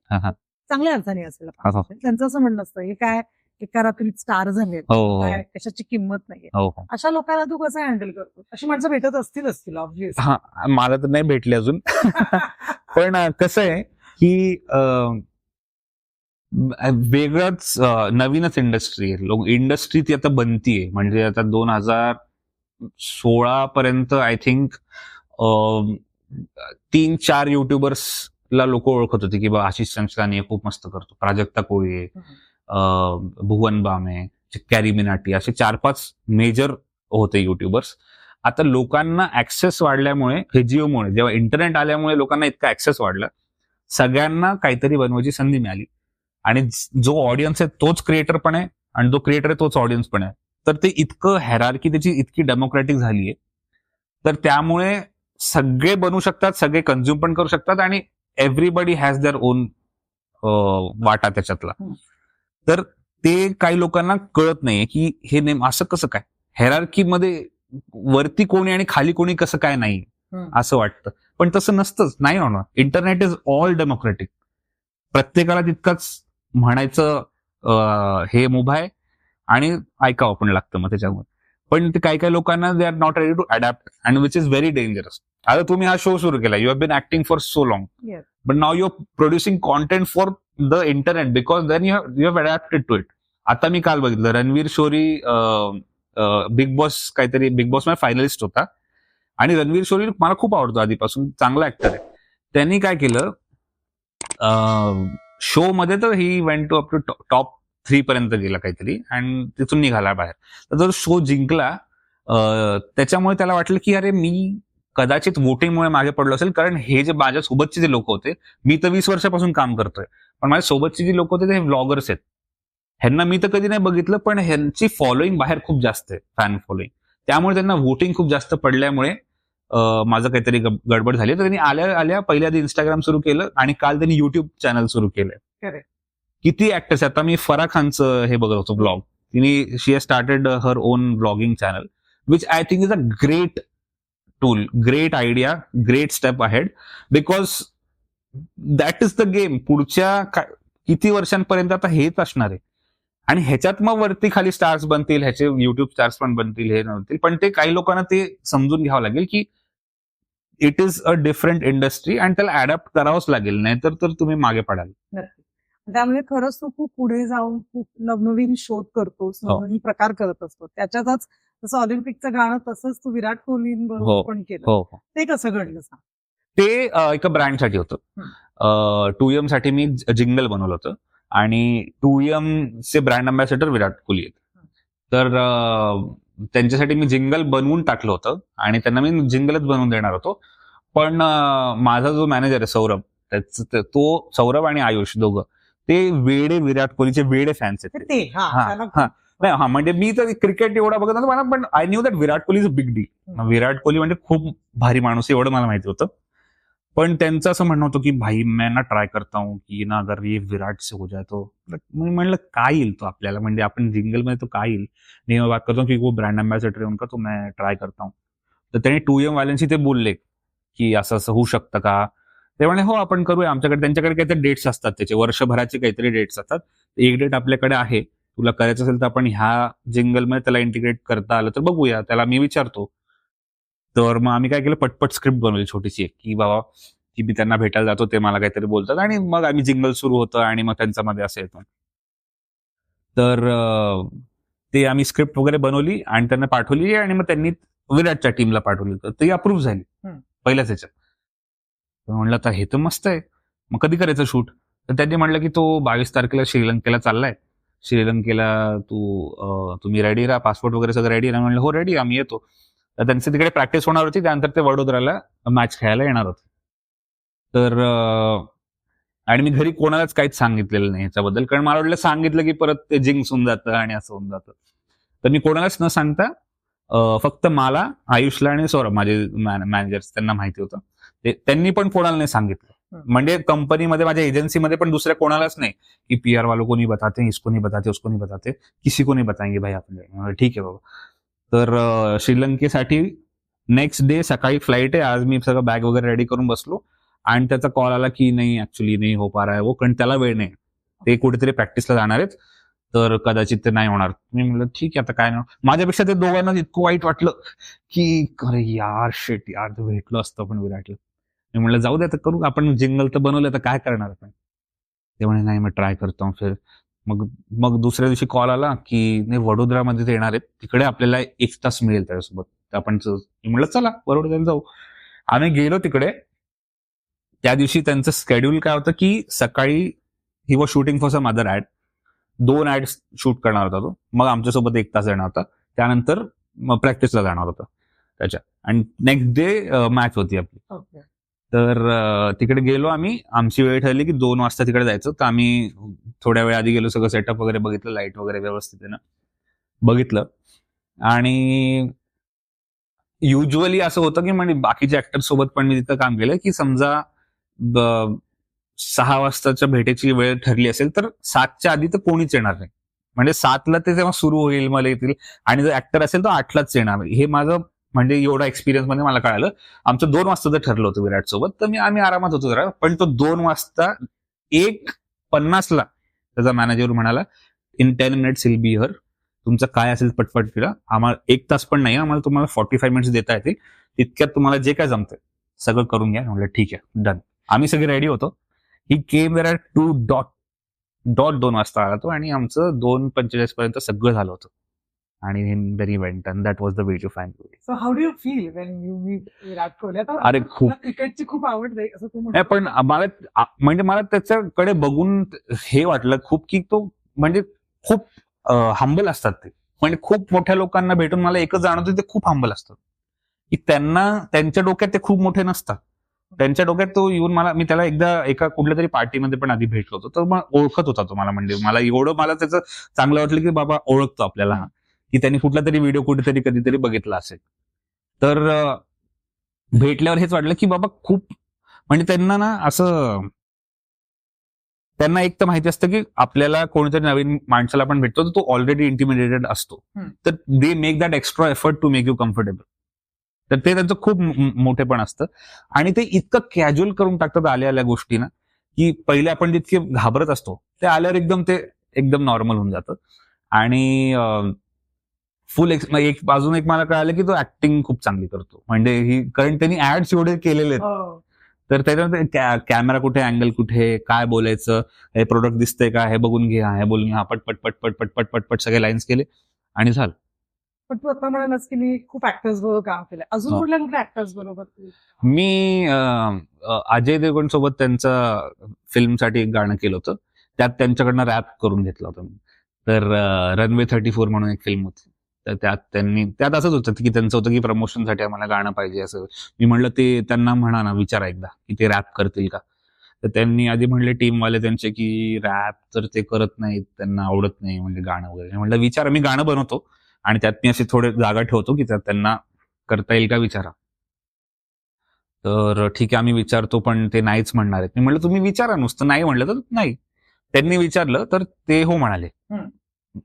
चांगल्या अर्थाने असेल हा, हा. त्यांचं असं म्हणणं असतं हे काय एका रात्रीत स्टार झाले हो काय कशाची किंमत नाहीये. हो हो. अशा लोकांना तू कसं हँडल करतो? अशी माणसं भेटत असतील ऑब्व्हियस. हा, मला तर नाही भेटले अजून. पण कसं आहे की वेगळंच नवीनच इंडस्ट्री आहे. इंडस्ट्री ती आता बनतीये. म्हणजे आता 2016 पर्यंत आय थिंक 3-4 युट्यूबर्सला लोक ओळखत होते की बा आशिष चंचलानी खूप मस्त करतो, प्राजक्ता कोळी, भुवन बामे, कॅरी मिनाटी, असे 4-5 मेजर होते युट्यूबर्स. आता लोकांना ऍक्सेस वाढल्यामुळे, हे जिओमुळे, जेव्हा इंटरनेट आल्यामुळे लोकांना इतका ऍक्सेस वाढला, सगळ्यांना काहीतरी बनवायची संधी मिळाली. आणि जो ऑडियन्स आहे तोच क्रिएटर पण आहे आणि जो क्रिएटर आहे तोच ऑडियन्स पण आहे. तर ते इतकं हेरार्की त्याची इतकी डेमोक्रॅटिक झाली आहे, तर त्यामुळे सगळे बनवू शकतात, सगळे कन्झ्युम पण करू शकतात आणि एव्हरीबडी हॅज देअर ओन वाटा त्याच्यातला. तर ते काही लोकांना कळत नाहीये की हे असं कसं काय, हेरार्कीमध्ये वरती कोणी आणि खाली कोणी कसं काय नाही असं वाटतं. पण तसं नसतंच, नाही होणार. Internet is all democratic. प्रत्येकाला तितकंच म्हणायचं हे मुभा आहे आणि ऐकावं पण लागतं मग त्याच्यामुळे. पण ते काही काही लोकांना they are not ready to adapt and which is very dangerous. आता तुम्ही हा शो सुरू केला, you have been acting for so long, but now you are producing content for the internet because then you have adapted to it. आता मी काल बघितलं, रणवीर शोरी बिग बॉस, काहीतरी बिग बॉस मध्ये फायनलिस्ट होता आणि रणवीर शोरी मला खूप आवडतो आधीपासून, चांगला ऍक्टर आहे. त्यांनी काय केलं, शो मध्ये तर he went to up to top 3 पर्यंत गेला काहीतरी आणि तिथून निघाला बाहेर. तर जो शो जिंकला, त्याच्यामुळे त्याला वाटलं की अरे मी कदाचित वोटिंगमुळे मागे पडलो असेल, कारण हे जे माझ्यासोबतचे जे लोक होते, मी तर 20 वर्षापासून काम करतोय, पण माझ्या सोबतची जी लोक होते ते व्लॉगर्स आहेत. ह्यांना मी तर कधी नाही बघितलं, पण ह्यांची फॉलोईंग बाहेर खूप जास्त आहे, फॅन फॉलोईंग. त्यामुळे त्यांना वोटिंग खूप जास्त पडल्यामुळे माझं काहीतरी गडबड झाली. तर त्यांनी आल्या आल्या पहिल्या आधी इंस्टाग्राम सुरू केलं आणि काल त्यांनी युट्यूब चॅनल सुरू केलंय. किती ऍक्टर्स, आता मी फराह खानचं हे बघत होतो ब्लॉग, तिने she has started her own blogging channel, which I think is a great tool, great idea, great step ahead, because that is the game. पुढच्या किती वर्षांपर्यंत आता हेच असणार आहे आणि ह्याच्यात मग वरती खाली स्टार्स बनतील, ह्याचे युट्यूब स्टार्स पण बनतील, हे नव्हतील. पण ते काही लोकांना ते समजून घ्यावं लागेल की it is a different industry आणि त्याला अडॅप्ट करावंच लागेल, नाहीतर तर तुम्ही मागे पडाल. त्यामुळे खरंच तू खूप पुढे जाऊन खूप नवनवीन शोध करतोस, नवनवीन प्रकार करत असतो. त्याच्यातच जसं ऑलिम्पिकचं गाणं, तसंच तू विराट कोहलींबरोबर पण केलं. हो हो. ते कसं घडलं सांग? ते एका ब्रँडसाठी होतं. 2M साठी मी जिंगल बनवलं होतं आणि 2M चे ब्रँड अँबॅसेडर विराट कोहली आहेत. तर त्यांच्यासाठी मी जिंगल बनवून टाकलं होतं आणि त्यांना मी जिंगलच बनवून देणार होतो. पण माझा जो मॅनेजर आहे सौरभ, तो सौरभ आणि आयुष दोघं ते वेडे विराट कोहलीचे वेडे फॅन्स आहेत. नाही हा, म्हणजे मी तर क्रिकेट एवढा बघत नव्हतो मला, पण I knew that Virat Kohli is a big deal. Virat Kohli म्हणजे खूप भारी माणूस, एवढं मला माहिती होतं. पण त्यांचं असं म्हणणं होतं की भाई मैं ना ट्राय करता हूँ की ना अगर ये विराट से हो जाए तो. मी म्हणलं काय येईल तो आपल्याला, म्हणजे आपण जिंगल मध्ये तो काय येईल. मी बात करतो की वो ब्रँड अँबॅसेडर है उनका, तो मैं ट्राय करता हूँ. तर त्यांनी 2M वाल्यांशी ते बोलले की असं असं होऊ शकतं का. ते म्हणे हो आपण करूया, आमच्याकडे, त्यांच्याकडे काहीतरी डेट्स असतात, त्याचे वर्षभराचे काहीतरी डेट्स असतात. एक डेट आपल्याकडे आहे, तुला करायचं असेल तर आपण ह्या जिंगलमध्ये त्याला इंटिग्रेट करता आलं तर बघूया, त्याला मी विचारतो. तर मग आम्ही काय केलं, पटपट स्क्रिप्ट बनवली छोटीशी, की बाबा की मी त्यांना भेटायला जातो, ते मला काहीतरी बोलतात आणि मग आम्ही जिंगल सुरू होतं आणि मग त्यांच्यामध्ये असं येतं. तर ते आम्ही स्क्रिप्ट वगैरे बनवली आणि त्यांना पाठवली आणि मग त्यांनी विराटच्या टीमला पाठवली, तर ती अप्रूव्ह झाली पहिल्याच ह्याच्यात. म्हणलं तर हे तर मस्त आहे, मग कधी करायचं शूट. तर त्यांनी म्हणलं की तो 22 तारखेला श्रीलंकेला चाललाय, श्रीलंकेला तुम्ही रेडी राहा, पासपोर्ट वगैरे सगळं रेडी राहा. म्हणलं हो रेडी, आम्ही येतो. तर त्यांची तिकडे प्रॅक्टिस होणार होती, त्यानंतर ते वडोदराला मॅच खेळायला येणार होते. तर आणि मी घरी कोणालाच काहीच सांगितलेलं नाही ह्याच्याबद्दल, कारण मला वाटलं सांगितलं की परत ते जिंक्स होऊन जातं आणि असं होऊन जातं. तर मी कोणालाच न सांगता फक्त मला, आयुषला आणि सौरभ माझे मॅनेजर्स, त्यांना माहिती होतं. त्यांनी पण कोणाला नाही सांगितलं. म्हणजे कंपनीमध्ये, माझ्या एजन्सीमध्ये पण दुसऱ्या कोणालाच नाही की PR वालों को नहीं बताते, इसको नहीं बताते, उसको नहीं बताते, किसी को नहीं बताएंगे भाई आपण. ठीक आहे बाबा. तर श्रीलंकेसाठी नेक्स्ट डे सकाळी फ्लाईट आहे, आज मी सगळं बॅग वगैरे रेडी करून बसलो आणि त्याचा कॉल आला की नाही ऍक्च्युली नाही हो पा रहा है वो, कारण त्याला वेळ नाही, ते कुठेतरी प्रॅक्टिसला जाणार आहेत, तर कदाचित ते नाही होणार. मी म्हणलं ठीक आहे आता काय नाही. माझ्यापेक्षा ते दोघांना इतकं वाईट वाटलं की अरे यार शिट यार, ते भेटलो असतं पण विराटला. मी म्हणलं जाऊ दे आता करू, आपण जिंगल तर बनवलं तर काय करणार आपण. ते म्हणे नाही, मग ट्राय करतो फिर. मग दुसऱ्या दिवशी कॉल आला की नाही वडोदरामध्ये ते येणार आहेत, तिकडे आपल्याला 1 तास मिळेल त्याच्यासोबत, आपण मी म्हणलं चला वडोदऱ्याला जाऊ. आम्ही गेलो तिकडे. त्या दिवशी त्यांचं शेड्यूल काय होतं की सकाळी he was shooting for some other ad, 2 ad shoot करणार होता तो, मग आमच्यासोबत 1 तास येणार होता, त्यानंतर मग प्रॅक्टिसला जाणार होता त्याच्या, आणि नेक्स्ट डे मॅच होती आपली. तर तिकडे गेलो आम्ही, आमची वेळ ठरली की 2 वाजता तिकडे जायचं, तर आम्ही थोड्या वेळ आधी गेलो, सगळं सेटअप वगैरे बघितलं, लाईट वगैरे व्यवस्थित बघितलं. आणि युजली असं होतं की म्हणजे बाकीच्या ऍक्टर सोबत पण मी तिथं काम केलं की समजा 6 वाजताच्या भेटेची वेळ ठरली असेल तर 7च्या आधी तर कोणीच येणार नाही, म्हणजे 7ला ते जेव्हा सुरू होईल मला येतील, आणि जर ऍक्टर असेल तर 8लाच येणार. हे माझं म्हणजे एवढा एक्सपिरियन्स मध्ये मला कळालं. आमचं 2 वाजता ठरलं होतं विराट सोबत, तर आम्ही आरामात होतो जरा, पण तो 2 वाजता 1:50 त्याचा मॅनेजर म्हणाला in 10 minutes will be here, तुमचं काय असेल पटपट केला, आम्हाला 1 तास पण नाही, आम्हाला तुम्हाला 45 मिनिट्स देता येतील, तितक्यात तुम्हाला जे काय जमतंय सगळं करून घ्या. म्हणलं ठीक आहे डन. आम्ही सगळे रेडी होतो. ही केम वेअर 2 वाजता आला तो, आणि आमचं 2:45 पर्यंत सगळं झालं होतं, आणि very went, and that was the way to find. So how do you feel when you meet Virat Kohli? अरे खूप, क्रिकेटची खूप आवड आहे असं तू नाही पण मला त्याच्याकडे बघून हे वाटलं खूप की तो म्हणजे खूप हंबल असतात ते, म्हणजे खूप मोठ्या लोकांना भेटून मला एकच जाणवतं, ते खूप हंबल असतात, की त्यांच्या डोक्यात ते खूप मोठे नसतात. त्यांच्या डोक्यात तो येऊन मी त्याला एकदा एका कुठल्या तरी पार्टीमध्ये पण आधी भेटलो होतो, तर मग ओळखत होता तो मला, म्हणजे मला त्याचं चांगलं वाटलं की बाबा ओळखतो आपल्याला, की त्यांनी कुठला तरी व्हिडिओ कुठेतरी कधीतरी बघितला असेल. तर भेटल्यावर हेच वाटलं की बाबा खूप, म्हणजे त्यांना ना असं, त्यांना एक तर माहिती असतं की आपल्याला कोणीतरी नवीन माणसाला आपण भेटतो तर तो ऑलरेडी इंटिमिडेटेड असतो, तर they make that extra effort to make you comfortable. तर ते त्यांचं खूप मोठेपण असतं, आणि ते इतकं कॅज्युअल करून टाकतात आल्या गोष्टीना, की पहिले आपण जितके घाबरत असतो ते आल्यावर एकदम नॉर्मल होऊन जातं. आणि फुल अजून एक मला कळालं की तो ऍक्टिंग खूप चांगली करतो, म्हणजे कारण त्यांनी ऍड्स एवढे केलेले आहेत, तर त्याच्यामध्ये कॅमेरा कुठे, अँगल कुठे, काय बोलायचं, हे प्रोडक्ट दिसतंय का, हे बघून घे, हे बोलून घ्या, पटपट पटपट पटपट पटपट सगळे लाईन्स केले आणि झालं. पण तू आता म्हणालास की मी खूप ऍक्टर्स बरोबर काम केलं, अजून कुठल्या ऍक्टर्स बरोबर? मी अजय देवगण सोबत त्यांचं फिल्मसाठी एक गाणं केलं होतं, त्यात त्यांच्याकडनं रॅप करून घेतलं होतं मी. तर रनवे 34 म्हणून एक फिल्म होती, तर त्यात असंच होतं की त्यांचं होतं की प्रमोशनसाठी आम्हाला गाणं पाहिजे असं. मी म्हणलं ते त्यांना म्हणा ना, विचारा एकदा की ते रॅप करतील का. तर त्यांनी आधी म्हणले टीमवाले त्यांचे की रॅप तर ते करत नाहीत, त्यांना आवडत नाही म्हणजे गाणं वगैरे. म्हणलं विचारा, मी गाणं बनवतो आणि त्यात मी असे थोडे जागा ठेवतो की त्यात त्यांना करता येईल का विचारा. तर ठीक आहे आम्ही विचारतो, पण ते नाहीच म्हणणार आहेत. मी म्हणलं तुम्ही विचारा, नुसतं नाही म्हणलं तर नाही. त्यांनी विचारलं तर ते हो म्हणाले,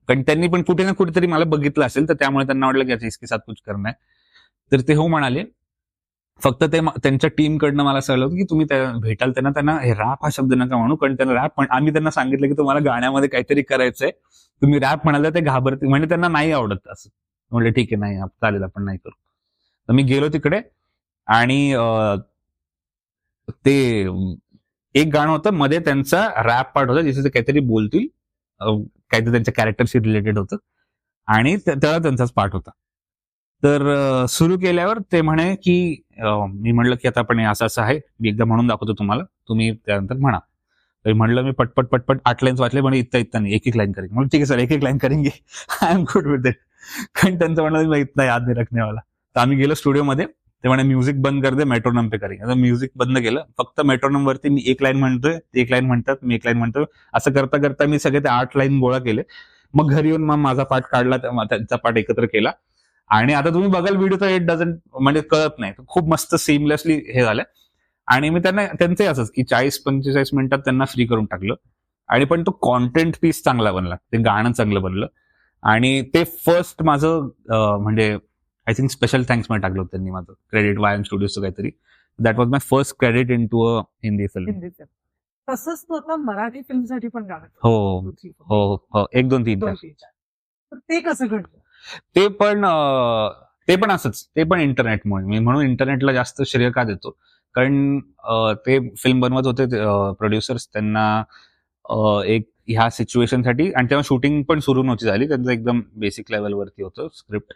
कारण त्यांनी पण कुठे ना कुठेतरी मला बघितलं असेल, तर त्यामुळे त्यांना वाटलं की इसके साथ कुछ करना है, तर ते हो म्हणाले. फक्त ते त्यांच्या टीमकडनं मला सांगितलं होतं की तुम्ही भेटाल त्यांना हे रॅप हा शब्द नका म्हणू, कारण त्यांना रॅप, आम्ही त्यांना सांगितलं की तुम्हाला गाण्यामध्ये काहीतरी करायचंय, तुम्ही रॅप म्हणाले ते घाबरते, म्हणजे त्यांना नाही आवडत असं. म्हणलं ठीक आहे, नाही चालेल आपण नाही करू. तर मी गेलो तिकडे, आणि ते एक गाणं होतं, मध्ये त्यांचा रॅप पार्ट होता, जिथे ते काहीतरी बोलतील, काहीतरी त्यांच्या कॅरेक्टरशी रिलेटेड होतं, आणि त्याला त्यांचाच पार्ट होता. तर सुरू केल्यावर ते म्हणे की मी म्हणलं की आता आपण असं असं आहे, मी एकदा म्हणून दाखवतो तुम्हाला, तुम्ही त्यानंतर म्हणा. तर म्हणलं मी पटपट पटपट 8 लाईन्स वाचले, म्हणजे इतका नाही, एक लाईन करेंगे. म्हणून ठीक आहे सर, एक लाईन करेंगे, I am good with it. कारण त्यांचं म्हणणं मी इतना याद नाही रखने वाला. तर आम्ही गेलो स्टुडिओमध्ये, ते म्हणे म्युझिक बंद कर दे, मेट्रोनम पे करेंगे. आता म्युझिक बंद केलं, फक्त मेट्रोनम वरती मी 1 लाईन म्हणतोय, ते 1 लाईन म्हणतात, मी 1 लाईन म्हणतोय, असं करता करता मी सगळे ते 8 लाईन गोळा केले. मग घरी येऊन मग माझा पाठ काढला, त्यांचा पाठ एकत्र केला, आणि आता तुम्ही बघाल व्हिडिओ तर इट डझंट, म्हणजे कळत नाही, खूप मस्त सिमलेसली हे झालं. आणि मी त्यांचंही असंच की 40-45 मिनिटात त्यांना फ्री करून टाकलं, आणि पण तो कॉन्टेंट पीस चांगला बनला, ते गाणं चांगलं बनलं. आणि ते फर्स्ट माझं म्हणजे आय थिंक स्पेशल थँक्स मध्ये टाकलं होतं त्यांनी माझं क्रेडिट, वायएम स्टुडिओचं काहीतरी, that was my first credit into a Hindi film. Hindi film. तसंच तू आता मराठी फिल्मसाठी पण गाणं हो केलं. हो हो 1 2 3 दोन तीनच्या. तर ते कसं घडलं? ते पण असंच, ते पण इंटरनेटमुळे. मी म्हणून इंटरनेटला जास्त श्रेय का देतो, कारण ते फिल्म बनवत होते प्रोड्युसर्स, त्यांना एक ह्या सिच्युएशनसाठी, आणि तेव्हा शूटिंग पण सुरू नव्हती झाली, त्यांचं एकदम बेसिक लेवलवरती होतं स्क्रिप्ट.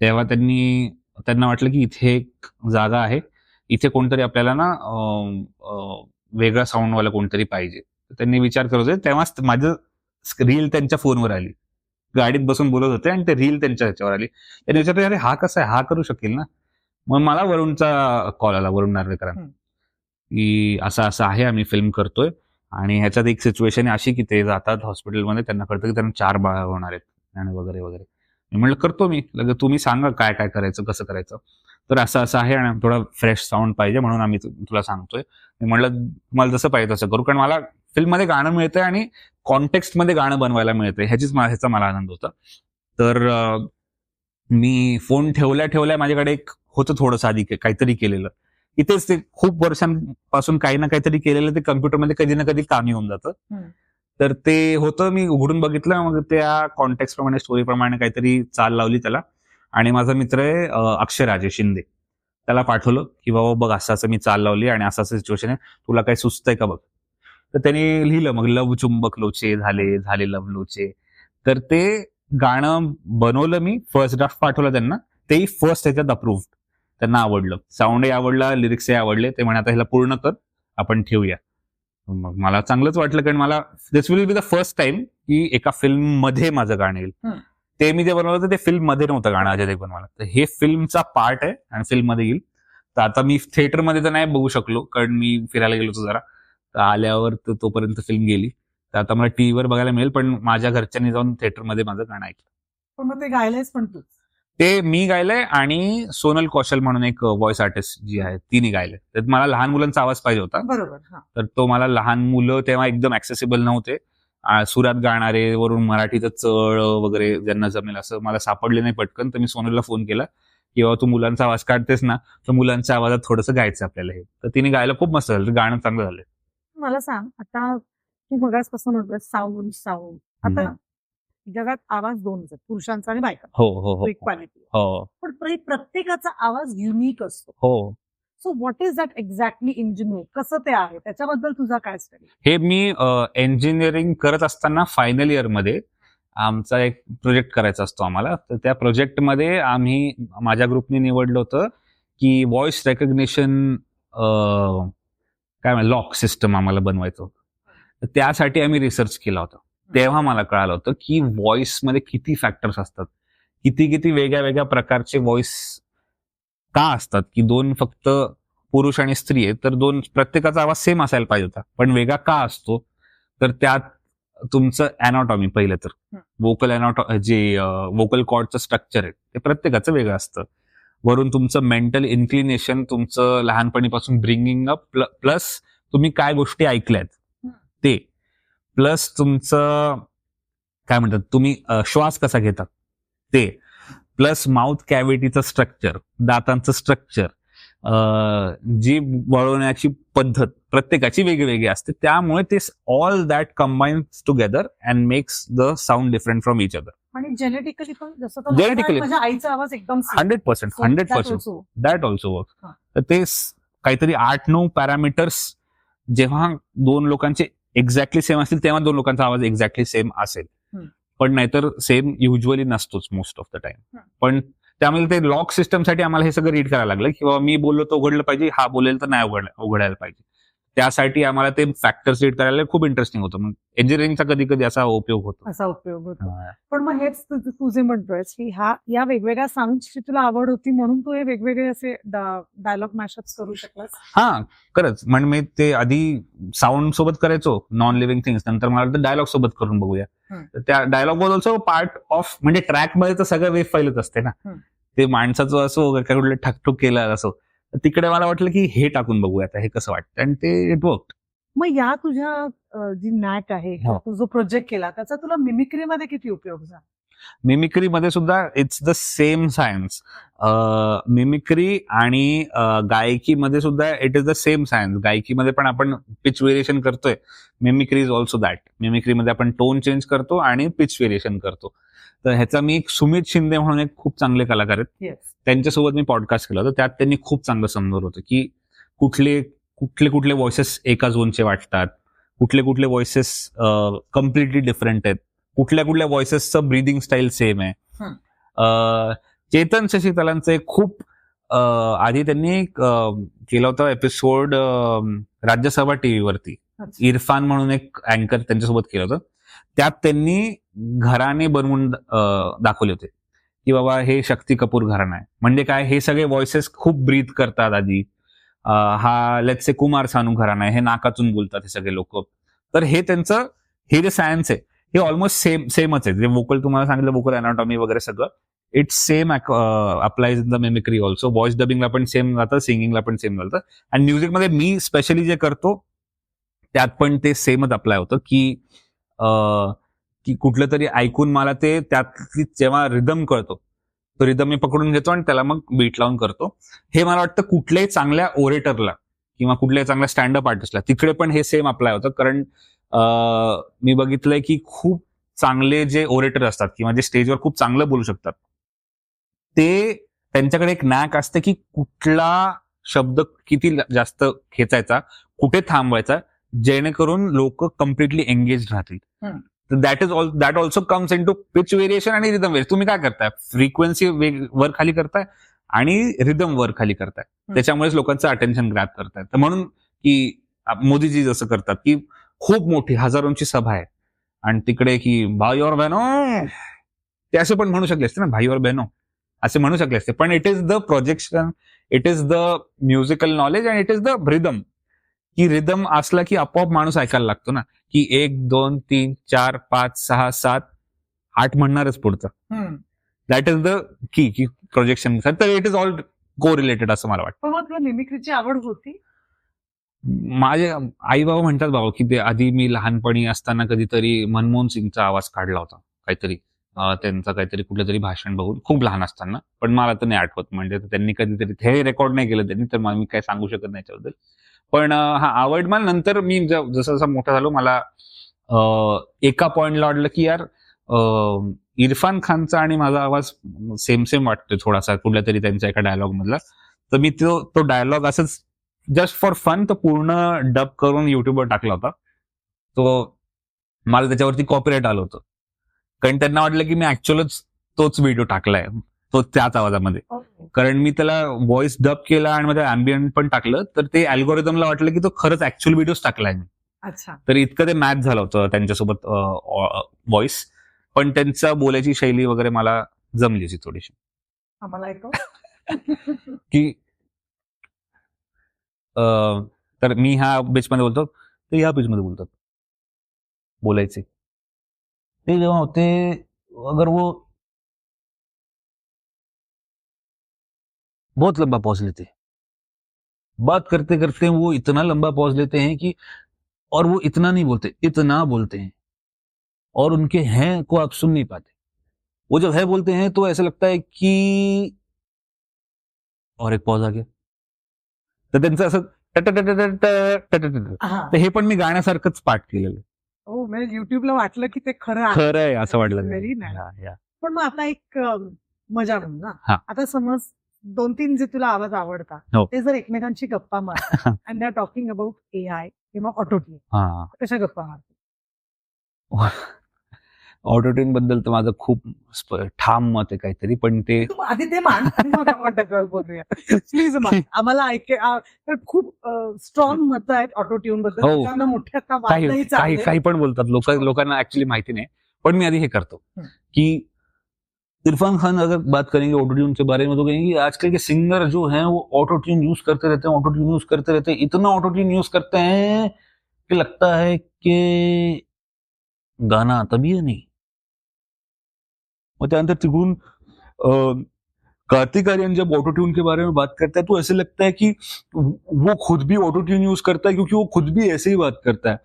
तेव्हा त्यांना वाटलं की इथे एक जागा आहे, इथे कोणतरी आपल्याला ना वेगळा साऊंडवाला कोणतरी पाहिजे. तर त्यांनी विचार करत होते, तेव्हाच माझं रील त्यांच्या फोनवर आली. गाडीत बसून बोलत होते आणि ते रील त्यांच्या ह्याच्यावर आली. त्यांनी विचारलं, अरे हा कसा आहे, हा करू शकेल ना. मग मला वरुणचा कॉल आला, वरुण नार्वेकरांचा, की असं असं आहे, आम्ही फिल्म करतोय आणि ह्याच्यात एक सिच्युएशन अशी की ते जातात हॉस्पिटलमध्ये, त्यांना कळतं की त्यांना 4 बाळ होणार आहेत आणि वगैरे वगैरे. मी म्हणलं करतो मी, लगेच तुम्ही सांगा काय काय करायचं, कसं करायचं. तर असं असं आहे आणि थोडा फ्रेश साऊंड पाहिजे म्हणून आम्ही तुला सांगतोय. मी म्हणलं मला जसं पाहिजे तसं करू, कारण मला फिल्ममध्ये गाणं मिळतंय आणि कॉन्टेक्स्टमध्ये गाणं बनवायला मिळतंय, ह्याचा मला आनंद होता. तर मी फोन ठेवल्या माझ्याकडे एक होतं थोडंसं आधी काहीतरी केलेलं. इथेच ते खूप वर्षांपासून काही ना काहीतरी केलेलं ते कम्प्युटरमध्ये कधी ना कधी कामी होऊन जातं. तर ते होतं, मी उघडून बघितलं, मग त्या कॉन्टेक्स्ट प्रमाणे, स्टोरी प्रमाणे काहीतरी चाल लावली त्याला. आणि माझा मित्र आहे अक्षय शिंदे, त्याला पाठवलं की बाबा बघ असं असं मी चाल लावली आणि असं असं सिच्युएशन आहे, तुला काही सुचतंय का बघ. तर त्यांनी लिहिलं, मग लव चुंबक लोचे झाले लव लोचे. तर ते गाणं बनवलं मी, फर्स्ट ड्राफ्ट पाठवलं त्यांना, तेही फर्स्ट ह्याच्यात अप्रूव्ड. त्यांना आवडलं, साऊंडही आवडला, लिरिक्सही आवडले. ते म्हणे आता ह्याला पूर्ण कर, आपण ठेवूया. मग मला चांगलंच वाटलं, कारण मला this will be the first time की एका फिल्म मध्ये माझं गाणं येईल. ते मी जे बनवलं होतं ते फिल्म मध्ये नव्हतं गाणं अजय देवगणवाला, तर हे फिल्मचा पार्ट आहे आणि फिल्म मध्ये येईल. तर आता मी थिएटरमध्ये तर नाही बघू शकलो, कारण मी फिरायला गेलो होतो जरा, तर आल्यावर तोपर्यंत फिल्म गेली. तर आता मला टीव्हीवर बघायला मिळेल, पण माझ्या घरच्यांनी जाऊन थिएटरमध्ये माझं गाणं ऐकलं. पण मग ते गायलंयस पण तू? ते मी गायलंय आणि सोनल कौशल म्हणून एक व्हॉइस आर्टिस्ट जी आहे तिने गायलंय. तर मला लहान मुलांचा आवाज पाहिजे होता. बरोबर. तर तो मला, लहान मुलं तेव्हा एकदम ऍक्सेसिबल नव्हते, सुरात गाणारे, वरून मराठीचं चळ वगैरे ज्यांना जमेल असं मला सापडले नाही पटकन. तर मी सोनलला फोन केला की बाबा तू मुलांचा आवाज काढतेस ना, तर मुलांच्या आवाजात थोडंसं गायचं आपल्याला हे. तर तिने गायला खूप मस्त झालं, गाणं चांगलं झालं. मला सांग, आता तू मगाचपासून म्हणतोय साऊंड, आता जगात आवाज दोनच आहेत, पुरुषांचा आणि बायका. हो हो हो क्वालिटी. हो पण प्रत्येकाचा आवाज युनिक असतो. हो. So what is that exactly engineer, कसं ते आहे, त्याच्याबद्दल तुझा काय स्टडी? हे मी इंजिनिअरिंग करत असताना फायनल इयर मध्ये आमचा एक प्रोजेक्ट करायचा असतो आम्हाला. तर त्या प्रोजेक्टमध्ये आम्ही, माझ्या ग्रुपने निवडलं होतं की व्हॉइस रेकग्निशन काय म्हणा लॉक सिस्टम आम्हाला बनवायचं होतं. तर त्यासाठी आम्ही रिसर्च केला होता. तेव्हा मला कळालं होतं की व्हॉइसमध्ये किती फॅक्टर्स असतात, किती वेगळ्या वेगळ्या प्रकारचे व्हॉइस का असतात, की 2 फक्त पुरुष आणि स्त्री आहे, तर 2 प्रत्येकाचा आवाज सेम असायला पाहिजे होता, पण वेगळा का असतो. तर त्यात तुमचं अॅनाटॉमी, पहिलं तर वोकल कॉर्डचं स्ट्रक्चर आहे ते प्रत्येकाचं वेगळं असतं. वरून तुमचं मेंटल इन्क्लिनेशन, तुमचं लहानपणीपासून ब्रिंगिंग अप, प्लस तुम्ही काय गोष्टी ऐकल्यात ते, प्लस तुमचं काय म्हणतात, तुम्ही श्वास कसा घेतात ते, प्लस माउथ कॅव्हिटीचं स्ट्रक्चर, दातांचं स्ट्रक्चर, जी वळवण्याची पद्धत प्रत्येकाची वेगळी असते. त्यामुळे ते all that combines together and makes the sound different from each other. आणि जेनेटिकली पण, जसं Genetically. माझ्या आईचा आवाज एकदम 100% दॅट ऑल्सो वर्क. तर ते काहीतरी 8-9 पॅरामीटर्स, जेव्हा 2 लोकांचे एक्झॅक्टली सेम असतील तेव्हा 2 लोकांचा आवाज एक्झॅक्टली सेम असेल, पण नाहीतर सेम युजली नसतोच मोस्ट ऑफ द टाइम. पण त्यामुळे ते लॉक सिस्टमसाठी आम्हाला हे सगळं रीड करायला लागलं, की मी बोललो तर उघडलं पाहिजे, हा बोलेल तर नाही उघडायला पाहिजे. त्यासाठी आम्हाला ते फॅक्टर्स रीड करायला खूप इंटरेस्टिंग होतं. मग इंजिनिअरिंगचा कधी कधी असा उपयोग होतो. पण मग हेच तू जे म्हणतोयस की या वेगवेगळ्या साऊंडची तुला आवड होती, म्हणून तू हे वेगवेगळे असे डायलॉग मॅशअप्स करू शकलास? हा, खरंच. म्हणजे मी ते आधी साऊंड सोबत करायचो, नॉन लिव्हिंग थिंग्स, नंतर मला वाटतं डायलॉग सोबत करून बघूया. त्या dialogue was also part of, म्हणजे ट्रॅक मध्ये तर सगळं वेब फाईलच असते ना, ते माणसाचं असो काय कुठलं ठकठुक केलं असो, तिकडे मला वाटलं की हे टाकून बघूया आता हे कसं वाटतं, आणि ते इट वर्क. मग या तुझ्या जी नॅक आहे, तू जो प्रोजेक्ट केला, त्याचा तुला मिमिक्रीमध्ये किती उपयोग झाला? मिमिक्रीमध्ये सुद्धा it's the same science. Mimicry आणि गायकीमध्ये सुद्धा it is the same science. गायकीमध्ये पण आपण पिच व्हेरिएशन करतोय. Mimicry is also that. मिमिक्रीमध्ये आपण टोन चेंज करतो आणि पिच व्हेरिएशन करतो. तर ह्याचा मी एक सुमित शिंदे म्हणून एक खूप चांगले कलाकार आहेत, येस. त्यांच्यासोबत मी पॉडकास्ट केला होता. त्यात त्यांनी खूप चांगलं समजवलं होतं की कुठले कुठले कुठले व्हॉइसेस एका झोनचे वाटतात, कुठले कुठले व्हॉइसेस कम्प्लिटली डिफरंट आहेत, कुठल्या कुठल्या व्हॉइसेसचं ब्रिदिंग स्टाईल सेम आहे. चेतन शशिकलांचं एक खूप आधी त्यांनी केला होता एपिसोड राज्यसभा टीव्हीवरती. इरफान म्हणून एक अँकर त्यांच्यासोबत केलं होतं. त्यात त्यांनी घराणे बनवून दाखवले होते की बाबा हे शक्ती कपूर घराणं आहे. म्हणजे काय, हे सगळे व्हॉइसेस खूप ब्रीथ करतात आधी. हा लेट्स से कुमार सानू घराणं आहे, हे नाकातून बोलतात हे सगळे लोक. तर हे त्यांचं हे जे सायन्स आहे हे ऑलमोस्ट सेमच आहे. जे वोकल तुम्हाला सांगितलं, वोकल अनाटॉमी वगैरे सगळं it's same applies in the mimicry also. Voice डबिंगला पण सेम जातं, सिंगिंगला पण सेम जातं. आणि म्युझिकमध्ये मी स्पेशली जे करतो त्यात पण ते सेमच अप्लाय होतं की कुठलं तरी ऐकून मला ते त्यातली जेव्हा रिदम कळतो तो रिदम मी पकडून घेतो आणि त्याला मग बीट लावून करतो. हे मला वाटतं कुठल्याही चांगल्या ओरेटरला किंवा कुठल्याही चांगल्या स्टँडअप आर्टिस्टला तिकडे पण हे सेम अप्लाय होतं. कारण मी बघितलंय की खूप चांगले जे ओरेटर असतात किंवा जे स्टेजवर खूप चांगलं बोलू शकतात ते त्यांच्याकडे एक नॅक असते की कुठला शब्द किती जास्त खेचायचा, कुठे थांबवायचा, जेणेकरून लोक कम्प्लिटली एंगेज राहतील. That also comes into pitch variation आणि रिदम व्हेरिएशन. तुम्ही काय करताय, फ्रिक्वेन्सी वर खाली करताय आणि रिदम वर खाली करताय. त्याच्यामुळेच लोकांचं अटेन्शन ग्रॅब करताय. तर म्हणून की मोदीजी जसं करतात की खूप मोठी हजारोंची सभा आहे आणि तिकडे की भाई और बहनो, ते असं पण म्हणू शकले असते ना, भाई और बहनो असे म्हणू शकले असते. पण it is the projection, it is the musical knowledge and it is the rhythm. की रिदम असला की आपोआप माणूस ऐकायला लागतो ना, की 1 2 3 4 5 6 7 8 म्हणणारच पुढचं. That is the key projection. तर इट इज ऑल को रिलेटेड असं मला वाटतं. पण मग तुला मिमिक्रीची आवड होती? माझे आई बाबा म्हणतात बाबा की ते आधी मी लहानपणी असताना कधीतरी मनमोहन सिंगचा आवाज काढला होता काहीतरी. त्यांचं काहीतरी कुठलं तरी भाषण बघून खूप लहान असताना, पण मला तर नाही आठवत. म्हणजे त्यांनी कधीतरी हे रेकॉर्ड नाही केलं त्यांनी, तर मी काही सांगू शकत नाही याच्याबद्दल. पण हा आवड मला नंतर मी जसं जसं मोठा झालो मला एका पॉइंटला वाटलं की यार इरफान खानचा आणि माझा आवाज सेम वाटतोय थोडासा कुठल्या तरी त्यांच्या एका डायलॉग मधला. तर मी तो डायलॉग असंच जस्ट फॉर फन तो पूर्ण डब करून युट्यूबवर टाकला होता. तो मला त्याच्यावरती कॉपीराईट आलं होतं कारण त्यांना वाटलं की मी ऍक्च्युअलच तोच व्हिडिओ टाकलाय तो त्याच आवाजामध्ये. कारण मी त्याला व्हॉइस डब केला आणि मध्ये अँबियंट पण टाकलं, तर ते अल्गोरिदमला वाटलं की तो खरंच ऍक्च्युअल व्हिडिओच टाकलाय मी. अच्छा. तर इतकं ते मॅच झालं होतं त्यांच्यासोबत व्हॉइस. पण त्यांचं बोलायची शैली वगैरे मला जमली होती थोडीशी. आम्हाला ऐकव. की तर मी ह्या पिचमध्ये बोलतो, ते ह्या पिचमध्ये बोलतात बोलायचे. ते जेव्हा होते अगर वो बहुत लंबा पॉज लेते हैं, बात करते करते वो इतना लंबा पॉज लेते हैं कि, और वो इतना नहीं बोलते, इतना बोलते हैं और उनके हैं को आप सुन नहीं पाते. वो जब है बोलते हैं तो ऐसा लगता है की और एक पॉज आ गया. तर त्यांचं असं तर हे पण मी गाण्यासारखंच पाठ केलेलं. हो, म्हणजे युट्यूबला वाटलं की ते खरं खरं आहे असं वाटलं. Very nice. या पण मग आता एक मजा म्हणून ना, हा. आता समज 2-3 जे तुला आवाज आवडतात हो. ते जर एकमेकांशी गप्पा मारतात and they are talking about AI किंवा ऑटोट्यून, हा. कशा गप्पा मारतात? ऑटोट्यून बद्दल तर माझं खूप ठाम मत आहे काहीतरी, पण ते तू आधी ते मान मग आपण त्याच्यावर बोलूया प्लीज. आम्हाला तर खूप स्ट्रॉंग मत आहेत ऑटोट्यून बद्दल. हो. त्याच्यानं मोठ्या का काही वादही काही चालले. काही पण बोलतात लोकांना ऍक्च्युअली माहिती नहीं. पण मी आधी हे करतो कि इरफान खान अगर बात करेंगे ऑटोट्यून के बारे में तो कहेंगे आजकल के सिंगर जो हैं वो ऑटोट्यून यूज करते रहते हैं, ऑटोट्यून यूज करते रहते हैं, इतना ऑटोट्यून यूज करते हैं कि लगता है कि गाना आता भी है नहीं. मग त्यानंतर तिकडून कार्तिक आर्यन जब ऑटो ट्यून के बारे में बात करता है तो ऐसे लगता है कि वो खुद भी ऑटो ट्यून यूज करता है, क्योंकि वो खुद भी ऐसे ही बात करता है।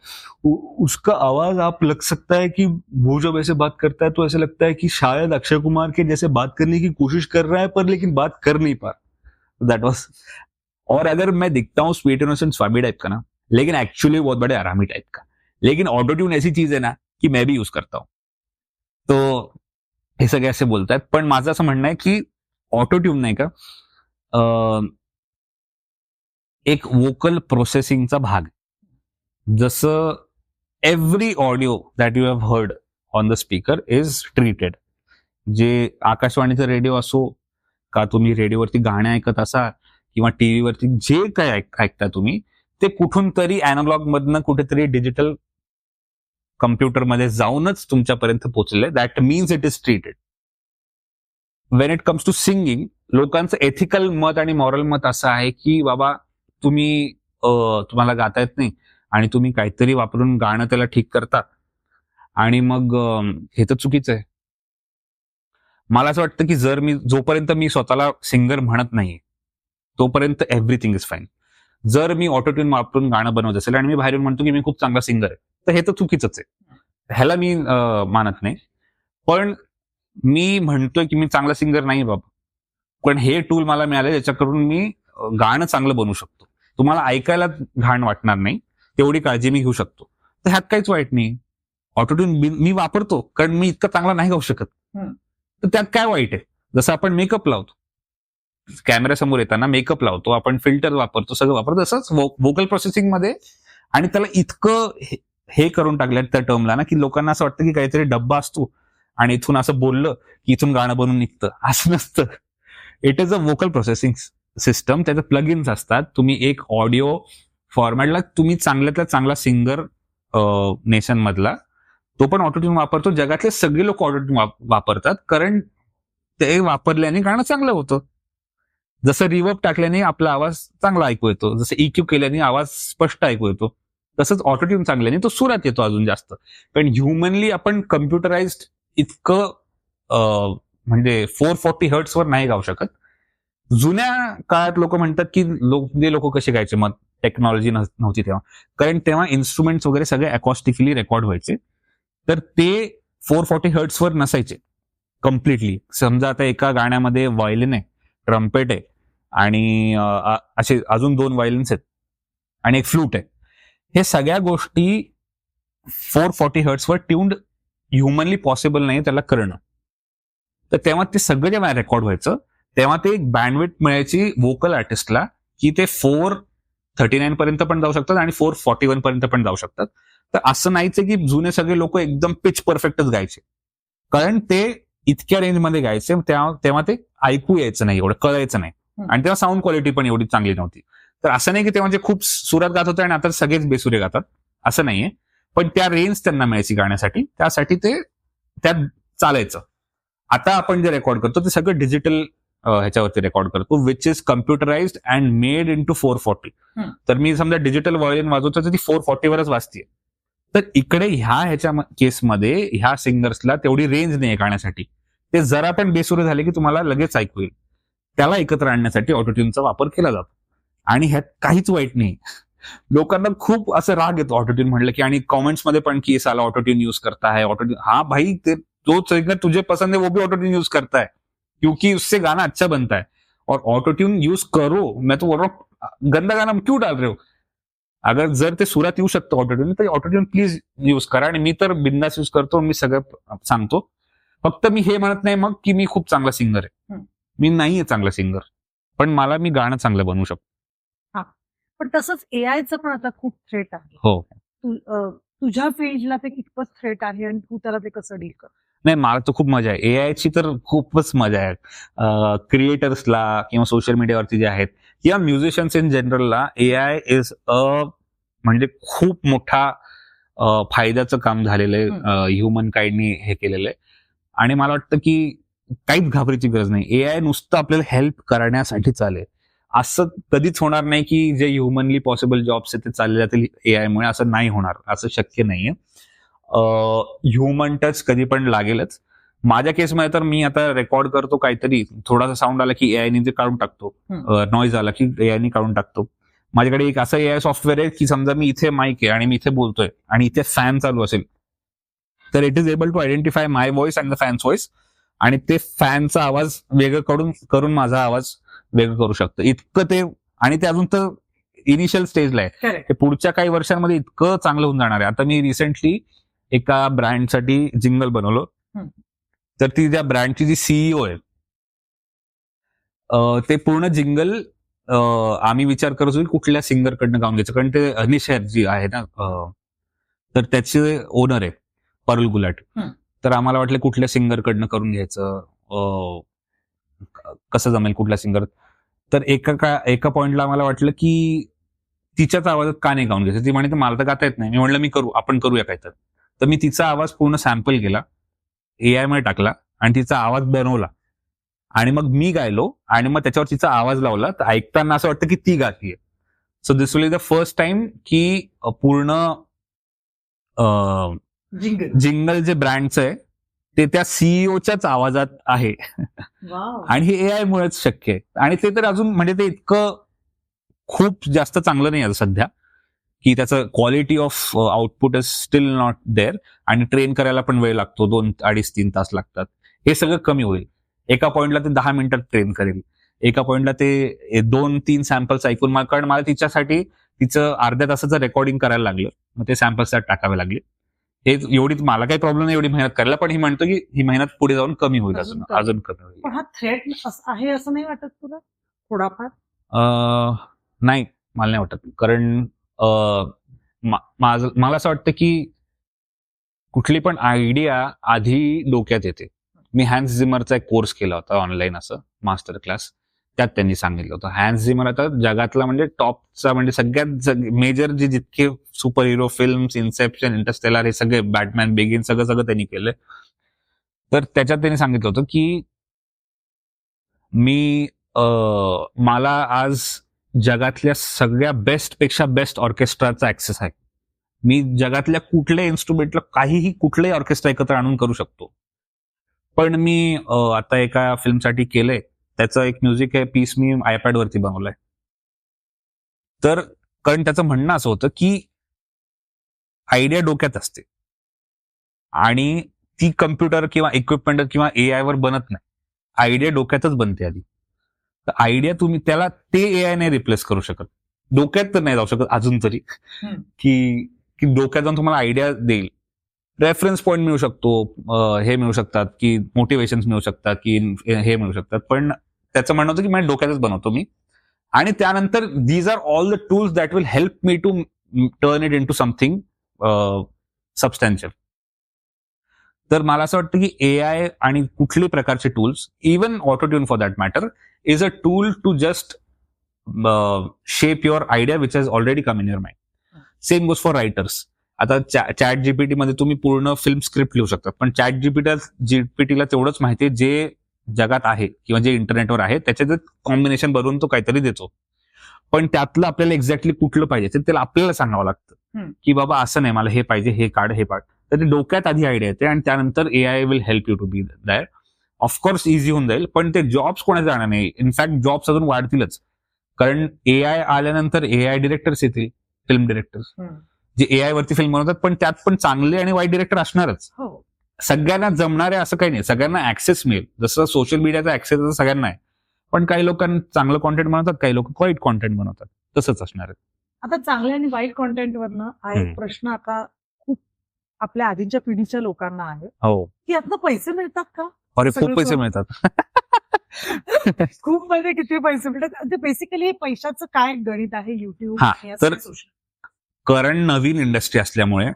उसका आवाज आप लग सकता है कि वो जब ऐसे बात करता है तो ऐसे लगता है कि शायद अक्षय कुमार के जैसे बात करने की कोशिश कर रहा है, पर लेकिन बात कर नहीं पा रहा। दैट वाज। और अगर मैं दिखता हूँ स्वीट इनोसेंट स्वामी टाइप का ना, लेकिन एक्चुअली बहुत बड़े आरामी टाइप का। लेकिन ऑटो ट्यून ऐसी चीज है ना कि मैं भी यूज करता हूँ, तो हे सगळे असे बोलतात। पण माझं असं म्हणणं आहे की ऑटो ट्यून नाही का एक वोकल प्रोसेसिंगचा भाग। जसं every audio that you have heard on the speaker is treated. जे आकाशवाणीचा रेडिओ असो का, तुम्ही रेडिओवरती गाणे ऐकत असा किंवा टीव्हीवरती जे काय ऐकता तुम्ही, ते कुठून तरी अॅनालॉग मधनं कुठेतरी डिजिटल कम्प्युटरमध्ये जाऊनच तुमच्यापर्यंत पोहोचले। That means it is treated. When it comes to singing, लोकांचं एथिकल मत आणि मॉरल मत असं आहे की बाबा तुम्हाला गाता येत नाही आणि तुम्ही काहीतरी वापरून गाणं त्याला ठीक करता, आणि मग हे तर चुकीचं आहे। मला असं वाटतं की जोपर्यंत मी स्वतःला सिंगर म्हणत नाही तोपर्यंत एव्हरीथिंग इज फाईन। जर मी ऑटोट्यून वापरून गाणं बनवत असेल आणि मी बाहेरून म्हणतो की मी खूप चांगला सिंगर आहे, तर हे तर चुकीचंच आहे, ह्याला मी मानत नाही। पण मी म्हणतोय की मी चांगला सिंगर नाही बाबा, पण हे टूल मला मिळाले ज्याच्याकडून मी गाणं चांगलं बनवू शकतो, तुम्हाला ऐकायला घाण वाटणार नाही, तेवढी काळजी मी घेऊ शकतो, तर ह्यात काहीच वाईट नाही। ऑटोट्यून मी वापरतो कारण मी इतकं चांगला नाही गाऊ शकत, तर त्यात काय वाईट आहे? जसं आपण मेकअप लावतो, कॅमेऱ्यासमोर येताना मेकअप लावतो, आपण फिल्टर वापरतो, सगळं वापरतो, तसंच वोकल प्रोसेसिंग मध्ये। आणि त्याला इतकं हे करून टाकलं त्या टर्मला ना की लोकांना असं वाटतं की काहीतरी डब्बा असतो आणि इथून असं बोललं की इथून गाणं बनून निघतं, असं नसतं। It is a vocal processing system, त्याचे प्लगइन्स असतात। तुम्ही एक ऑडिओ फॉर्मॅटला तुम्ही चांगल्यातला चांगला सिंगर नेशन मधला तो पण ऑटोट्यून वापरतो। जगातले सगळे लोक ऑटोट्यून वापरतात, कारण ते वापरल्याने गाणं चांगलं होतं। जसं रिवर्ब टाकल्याने आपला आवाज चांगला ऐकू येतो, जसं इक्यू केल्याने आवाज स्पष्ट ऐकू येतो, तसंच ऑटोट्यून चांगल्याने तो सुरात येतो अजून जास्त। पण ह्युमनली आपण कम्प्युटराइज्ड इतकं म्हणजे 440 हर्ट्स वर नाही गाऊ शकत। जुन्या काळात लोक म्हणतात की लोक कसे गायचे, मग टेक्नॉलॉजी नव्हती तेव्हा, कारण तेव्हा इन्स्ट्रुमेंट्स वगैरे सगळे अकॉस्टिकली रेकॉर्ड व्हायचे, तर ते 440 हर्ट्स वर नसायचे कम्प्लिटली। समजा आता एका गाण्यामध्ये व्हायोलिन आहे, ट्रम्पेट आहे आणि असे अजून 2 व्हायोलिन्स आहेत आणि एक फ्लूट आहे, हे सगळ्या गोष्टी 440 हर्ट्स वर ट्यून्ड ह्युमनली पॉसिबल नाही त्याला करणं। तर तेव्हा ते सगळं जेव्हा रेकॉर्ड व्हायचं तेव्हा ते एक बँडविड्थ मिळायची वोकल आर्टिस्टला की ते 439 पर्यंत पण जाऊ शकतात आणि 441 पर्यंत पण जाऊ शकतात। तर असं नाहीच की जुने सगळे लोक एकदम पिच परफेक्टच गायचे, कारण ते इतक्या रेंजमध्ये गायचे तेव्हा ते ऐकू यायचं नाही, एवढं कळायचं नाही, आणि तेव्हा साऊंड क्वालिटी पण एवढी चांगली नव्हती। तर असं नाही की तेव्हा जे खूप सुरात गात होते आणि आता सगळेच बेसुरे गातात, असं नाहीये। पण त्या रेंज त्यांना मिळायची गाण्यासाठी, त्यासाठी ते त्यात चालायचं। आता आपण जे रेकॉर्ड करतो ते सगळं डिजिटल ह्याच्यावरती रेकॉर्ड करतो, which is computerised and made into 440। तर मी समजा डिजिटल व्हायोलिन वाजवतो तर ती 440 वरच वाजतीये। तर इकडे ह्याच्या केसमध्ये ह्या सिंगर्सला तेवढी रेंज नाही गाण्यासाठी, ते जरा पण बेसुरे झाले की तुम्हाला लगेच ऐकू येईल, त्याला एकत्र आणण्यासाठी ऑटोट्यूनचा वापर केला जातो। आणि ह्यात काहीच वाईट नाही। लोकांना खूप असं राग येतो ऑटोट्यून म्हणलं की, आणि कॉमेंट्समध्ये पण की साला ऑटोट्यून यूज करता है, ऑटोट्यून। हाँ भाई, जो सिंगर तुझे पसंद है वो भी ऑटोट्यून यूज करता है, क्योंकि उससे गाना अच्छा बनता है। और ऑटोट्यून यूज करो, मैं तो बोल रहा हूँ, गंदा गाना क्यों डाल रहे हो? अगर जर ते सुरात येऊ शकतं ऑटोट्यून, तर ऑटोट्यून प्लीज यूज करा। आणि मी तर बिंदास यूज करतो, मी सगळं सांगतो। फक्त मी हे म्हणत नाही मग की मी खूप चांगला सिंगर आहे, मी नाहीये चांगला सिंगर, पण मी गाणं चांगलं बनवू शकतो। पण तसंच एआयचं पण आता खूप थ्रेट आहे। हो, तुझ्या फील्डला ते कितपत थ्रेट आहे आणि तू त्याला ते कसं डील कर? नाही, मला तर खूप मजा आहे, एआयची तर खूपच मजा आहे। क्रिएटर्सला किंवा सोशल मीडियावरती जे आहेत किंवा म्युझिशियन्स इन जनरलला एआय इज म्हणजे खूप मोठा फायद्याचं काम झालेलं आहे, ह्युमन काइंडनी हे केलेलं आहे। आणि मला वाटतं की काहीच घाबरायची गरज नाही, एआय नुसतं आपल्याला हेल्प करण्यासाठी चालेल। असं कधीच होणार नाही की जे ह्युमनली पॉसिबल जॉब्स आहेत ते चालले जातील एआय मुळे, असं नाही होणार, असं शक्य नाहीये। ह्युमन टच कधी पण लागेलच, माझ्या केसमध्ये तर मी आता रेकॉर्ड करतो काहीतरी, थोडासा साऊंड आला की एआयने ते काढून टाकतो, नॉईज आला की एआयने काढून टाकतो. माझ्याकडे एक असं एआय सॉफ्टवेअर आहे की समजा मी इथे माईक आहे आणि मी इथे बोलतोय आणि इथे फॅन चालू असेल, तर it is able to identify my voice and the fan's voice, आणि ते फॅनचा आवाज वेगळं करून माझा आवाज वेगळं करू शकतं. इतकं ते, आणि ते अजून तर इनिशियल स्टेजला आहे. Correct. ते पुढच्या काही वर्षांमध्ये इतकं चांगलं होऊन जाणार आहे. आता मी रिसेंटली एका ब्रँडसाठी जिंगल बनवलं, तर ती त्या ब्रँडची जी सीईओ आहे, ते पूर्ण जिंगल आम्ही विचार करत होतो की कुठल्या सिंगरकडनं गाऊन घ्यायचं, कारण ते अनिशर जी आहे ना, तर त्याचे ओनर आहे परुल गुलाट. तर आम्हाला वाटलं कुठल्या सिंगरकडनं करून घ्यायचं, कसं जमेल कुठल्या सिंगर. तर एका पॉइंटला आम्हाला वाटलं की तिच्याच आवाजात का नाही गाऊन घ्यायचं. ती म्हणे मला तर गाता येत नाही. मी म्हणलं आपण करूया काय तर मी तिचा आवाज पूर्ण सॅम्पल केला, एआय मध्ये टाकला आणि तिचा आवाज बनवला आणि मग मी गायलो आणि मग त्याच्यावर तिचा आवाज लावला, तर ऐकताना असं वाटतं की ती गातीये. So this will the first time की पूर्ण जिंगल जे ब्रँडचं आहे ते त्या सीईओच्याच आवाजात आहे. आणि हे एआय मुळेच शक्य आहे. आणि ते तर अजून म्हणजे ते इतकं खूप जास्त चांगलं नाही आहे सध्या, की त्याचं quality of output is still not there, आणि ट्रेन करायला पण वेळ लागतो, 2-2.5-3 तास लागतात. हे सगळं कमी होईल. एका पॉइंटला ते 10 मिनिटात ट्रेन करेल, एका पॉइंटला ते 2-3 सॅम्पल्स ऐकून, कारण मला तिच्यासाठी तिचं अर्ध्या तासाचं रेकॉर्डिंग करायला लागलं, मग ते सॅम्पल्स त्यात टाकावे लागले. हे एवढी मला काही प्रॉब्लेम नाही एवढी मेहनत करायला, पण ही म्हणतो की ही मेहनत पुढे जाऊन कमी होईल, अजून कमी होईल. पण हा थ्रेट आहे असं नाही वाटत तुला थोडाफार? नाही, मला नाही वाटत. कारण मला असं वाटतं की कुठली पण आयडिया आधी डोक्यात येते. मी हॅन्स झिमरचा एक कोर्स केला होता ऑनलाईन, असं मास्टर क्लास. त्यात त्यांनी सांगितलं होतं हॅन्स झिमर आता जगातला म्हणजे टॉपचा, म्हणजे सगळ्यात मेजर जे जितके super hero films, Inception, Interstellar, हे सगळे, बॅटमॅन बिगिन, सगळं त्यांनी केलंय. तर त्याच्यात त्यांनी सांगितलं होतं की मला आज जगातल्या सगळ्या बेस्ट पेक्षा बेस्ट ऑर्केस्ट्राचा ऍक्सेस आहे. मी जगातल्या कुठल्याही इन्स्ट्रुमेंटला कुठलंही ऑर्केस्ट्रा एकत्र आणून करू शकतो. पण मी आता एका फिल्मसाठी केलंय, त्याचं एक म्युझिक आहे पीस, मी आयपॅड वरती बनवलंय. तर कारण त्याचं म्हणणं असं होतं की आयडिया डोक्यात असते आणि ती कम्प्युटर किंवा इक्विपमेंट किंवा एआय वर बनत नाही, आयडिया डोक्यातच बनते आधी. तर आयडिया तुम्ही त्याला ते एआय नाही रिप्लेस करू शकत, डोक्यात तर नाही जाऊ शकत अजून तरी, की डोक्यात जाऊन तुम्हाला आयडिया देईल. रेफरन्स पॉईंट मिळू शकतो, हे मिळू शकतात की मोटिवेशन मिळू शकतात की हे मिळू शकतात, पण त्याचं म्हणणं होतं की माझ्या डोक्यातच बनवतो मी, आणि त्यानंतर these are all the tools that will help me to turn it into something substantial. तर मला असं वाटतं की एआय आणि कुठल्याही प्रकारचे tools, even autotune for that matter, is a tool to just shape your idea which has already come in your mind. Same goes for writers. आता चॅट जीपीटी मध्ये तुम्ही पूर्ण फिल्म स्क्रिप्ट लिहू शकता, पण चॅट जीपीटीला तेवढंच माहिती आहे जे जगात आहे किंवा जे इंटरनेटवर आहे, त्याच्यात कॉम्बिनेशन बनवून तो काहीतरी देतो. पण त्यातलं आपल्याला एक्झॅक्टली कुठलं पाहिजे ते त्याला आपल्याला सांगावं लागतं, की बाबा असं नाही, मला हे पाहिजे, हे काढ, हे पाड. तर ते डोक्यात आधी आयडिया येते आणि त्यानंतर AI will help you to be that. Of course easy होऊन जाईल, पण ते जॉब्स कोणाचे जाणार नाही. इनफॅक्ट जॉब्स अजून वाढतीलच, कारण एआय आल्यानंतर एआय डिरेक्टर्स येतील, फिल्म डिरेक्टर्स, जे एआय वरती फिल्म बनवतात, पण त्यात पण चांगले आणि वाईट डिरेक्टर असणारच. सगळ्यांना जमणारे असं काही नाही, सगळ्यांना ऍक्सेस मिळेल. जसं सोशल मीडियाचा ऍक्सेस सगळ्यांना आहे, पण काही लोकांना चांगलं कॉन्टेंट बनवतात, काही लोक वाईट कॉन्टेंट बनवतात, तसंच असणार आहे. आता चांगल्या आणि वाईट कॉन्टेंटवरनं हा एक प्रश्न आता खूप आपल्या आधीच्या पिढीच्या लोकांना आहे, हो, की यातनं पैसे मिळतात का? अरे खूप पैसे मिळतात. खूप म्हणजे किती पैसे मिळतात? ते बेसिकली पैशाचं काय गणित आहे युट्यूब? तर कारण नवीन इंडस्ट्री असल्यामुळे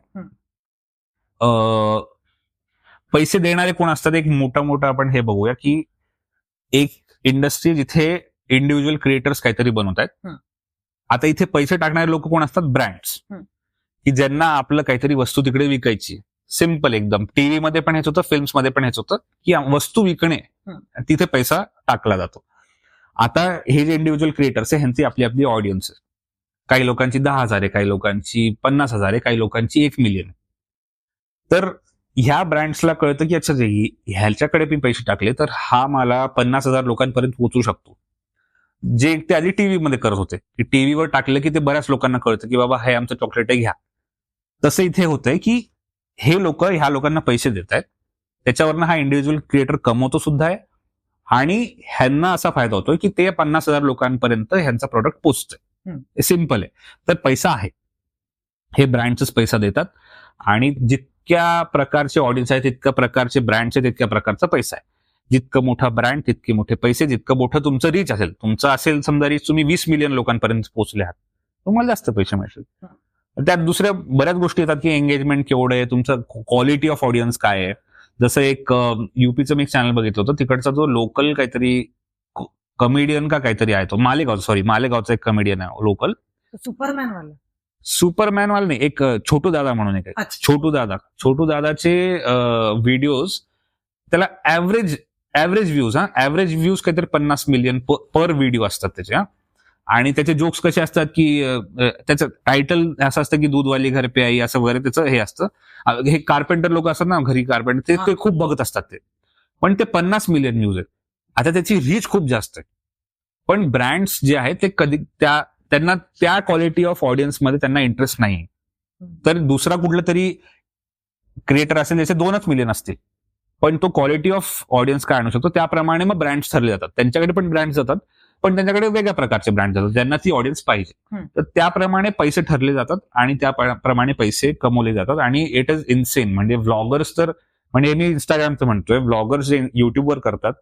पैसे देणारे कोण असतात, एक मोठा आपण हे बघूया की एक इंडस्ट्री जिथे इंडिव्हिज्युअल क्रिएटर्स काहीतरी बनवत आहेत. आता इथे पैसे टाकणारे लोक कोण असतात? ब्रँड्स, की ज्यांना आपलं काहीतरी वस्तू तिकडे विकायची. सिम्पल एकदम. टीव्ही मध्ये पण हेच होतं, फिल्म्स मध्ये पण हेच होतं, की वस्तू विकणे, तिथे पैसा टाकला जातो. आता हे जे इंडिव्हिज्युअल क्रिएटर्स आहे, ह्यांची आपली आपली ऑडियन्स आहे. काही लोकांची 10,000 आहे, काही लोकांची 50,000 आहे, काही लोकांची 1 मिलियन. तर ह्या ब्रँड्सला कळतं की अच्छा ह्याच्याकडे मी पैसे टाकले तर हा मला 50,000 लोकांपर्यंत पोहोचू शकतो. जे ते आधी टीव्ही मध्ये करत होते की टीव्हीवर टाकलं की ते बऱ्याच लोकांना कळतं की बाबा हे आमचं चॉकलेट आहे, घ्या. तसं इथे होतंय की हे लोक ह्या लोकांना पैसे देत आहेत, त्याच्यावरनं हा इंडिव्हिज्युअल क्रिएटर कमवतो सुद्धा आहे आणि ह्यांना असा फायदा होतोय की ते 50,000 लोकांपर्यंत ह्यांचा प्रोडक्ट पोचतोय. सिम्पल आहे. तर पैसा आहे, हे ब्रँडच पैसा देतात आणि जितक्या प्रकारचे ऑडियन्स आहे तितक्या प्रकारचे ब्रँडचे तितक्या प्रकारचा पैसा आहे. जितकं मोठा ब्रँड तितके मोठे पैसे, जितकं मोठं तुमचं रीच असेल, तुमचं असेल समजा रीच तुम्ही 20 मिलियन लोकांपर्यंत पोहोचले आहात, तुम्हाला जास्त पैसे मिळतील. त्यात दुसऱ्या बऱ्याच गोष्टी येतात की एंगेजमेंट केवढं आहे, तुमचं क्वालिटी ऑफ ऑडियन्स काय आहे. जसं एक युपीचं मी एक चॅनल बघितलं होतं, तिकडचा जो लोकल काहीतरी कमेडियन का काहीतरी आहे, तो मालेगावचा एक कमेडियन आहे लोकल. सुपरमॅन वाला नाही, एक छोटू दादा म्हणून एक आहे. छोटू दादाचे व्हिडिओज, त्याला ऍव्हरेज व्ह्यूज काहीतरी 50 मिलियन पर व्हिडिओ असतात त्याचे. आणि त्याचे जोक्स कसे असतात की त्याचं टायटल असं असतं की दूधवाली घर पे आई असं वगैरे त्याचं हे असतं. हे कार्पेंटर लोक असतात ना, घरी कार्पेंटर, ते खूप बघत असतात ते. पण ते 50 मिलियन व्ह्यूज आहेत. आता त्याची रीच खूप जास्त आहे. पण ब्रँड्स जे आहेत ते कधी त्यांना त्या क्वालिटी ऑफ ऑडियन्स मध्ये त्यांना इंटरेस्ट नाही. तर दुसरा कुठला तरी क्रिएटर असेल त्याचे 2च मिलियन असतील, पण तो क्वालिटी ऑफ ऑडियन्स काय आणू शकतो त्याप्रमाणे मग ब्रँड्स ठरले जातात. त्यांच्याकडे पण ब्रँड्स जातात, पण त्यांच्याकडे वेगळ्या प्रकारचे ब्रँड जातात ज्यांना ती ऑडियन्स पाहिजे. तर त्याप्रमाणे पैसे ठरले जातात आणि त्याप्रमाणे पैसे कमवले जातात. आणि इट इज इन्सेन. म्हणजे व्लॉगर्स तर, म्हणजे मी इंस्टाग्रामचं म्हणतोय, व्लॉगर्स जे युट्यूबवर करतात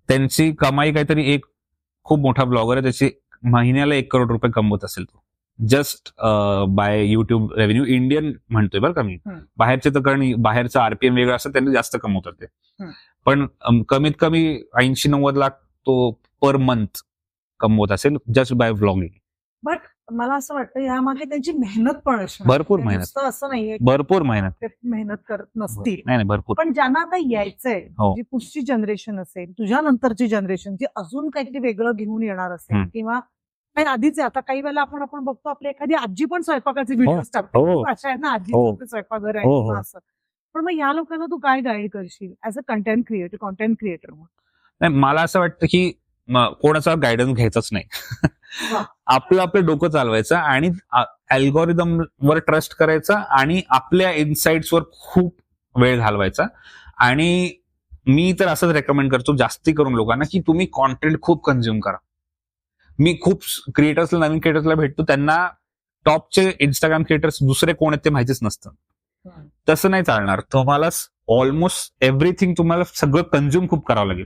त्यांची कमाई काहीतरी, एक खूप मोठा ब्लॉगर आहे त्याची महिन्याला 1 करोड रुपये कमवत असेल तो, just by YouTube revenue. Indian म्हणतोय बरं का मी, बाहेरचे तर, कारण बाहेरचं आरपीएम वेगळं असतं, त्यांनी जास्त कमवतात ते. पण कमीत कमी 80-90 लाख तो पर मंथ कमवत असेल जस्ट बाय व्लॉगिंग. बट मला असं वाटतं यामागे त्यांची मेहनत पण असणार. भरपूर मेहनत, असं नाहीये भरपूर मेहनत, ते मेहनत करत नसतील. नाही भरपूर. पण ज्यांना आता यायचंय, हो. जी पुढची जनरेशन असेल, तुझ्या नंतरची जनरेशन, जी अजून काहीतरी वेगळं घेऊन येणार असेल, किंवा काही आधीच आहे, आता काही वेळेला आपण बघतो आपली एखादी आजी पण स्वयंपाकाचे व्हिडिओ टाकते, अशा आहेत ना आजी स्वयंपाकघर आहे किंवा असं. पण मग या लोकांना तू काय गाईड करशील ऍज अ कंटेंट क्रिएटर? नाही, मला असं वाटतं की कोणाचा गायडन्स घ्यायचाच नाही. आपलं डोकं चालवायचं आणि अल्गोरिदम वर ट्रस्ट करायचा आणि आपल्या इन्साइट्सवर खूप वेळ घालवायचा. आणि मी तर असंच रेकमेंड करतो जास्ती करून लोकांना की तुम्ही कॉन्टेंट खूप कन्झ्युम करा. मी खूप नवीन क्रिएटर्सला भेटतो, त्यांना टॉपचे इंस्टाग्राम क्रिएटर्स दुसरे कोण आहेत ते माहितीच नसतं. तसं नाही चालणार. तुम्हाला ऑलमोस्ट एव्हरीथिंग, तुम्हाला सगळं कन्झ्युम खूप करावं लागेल.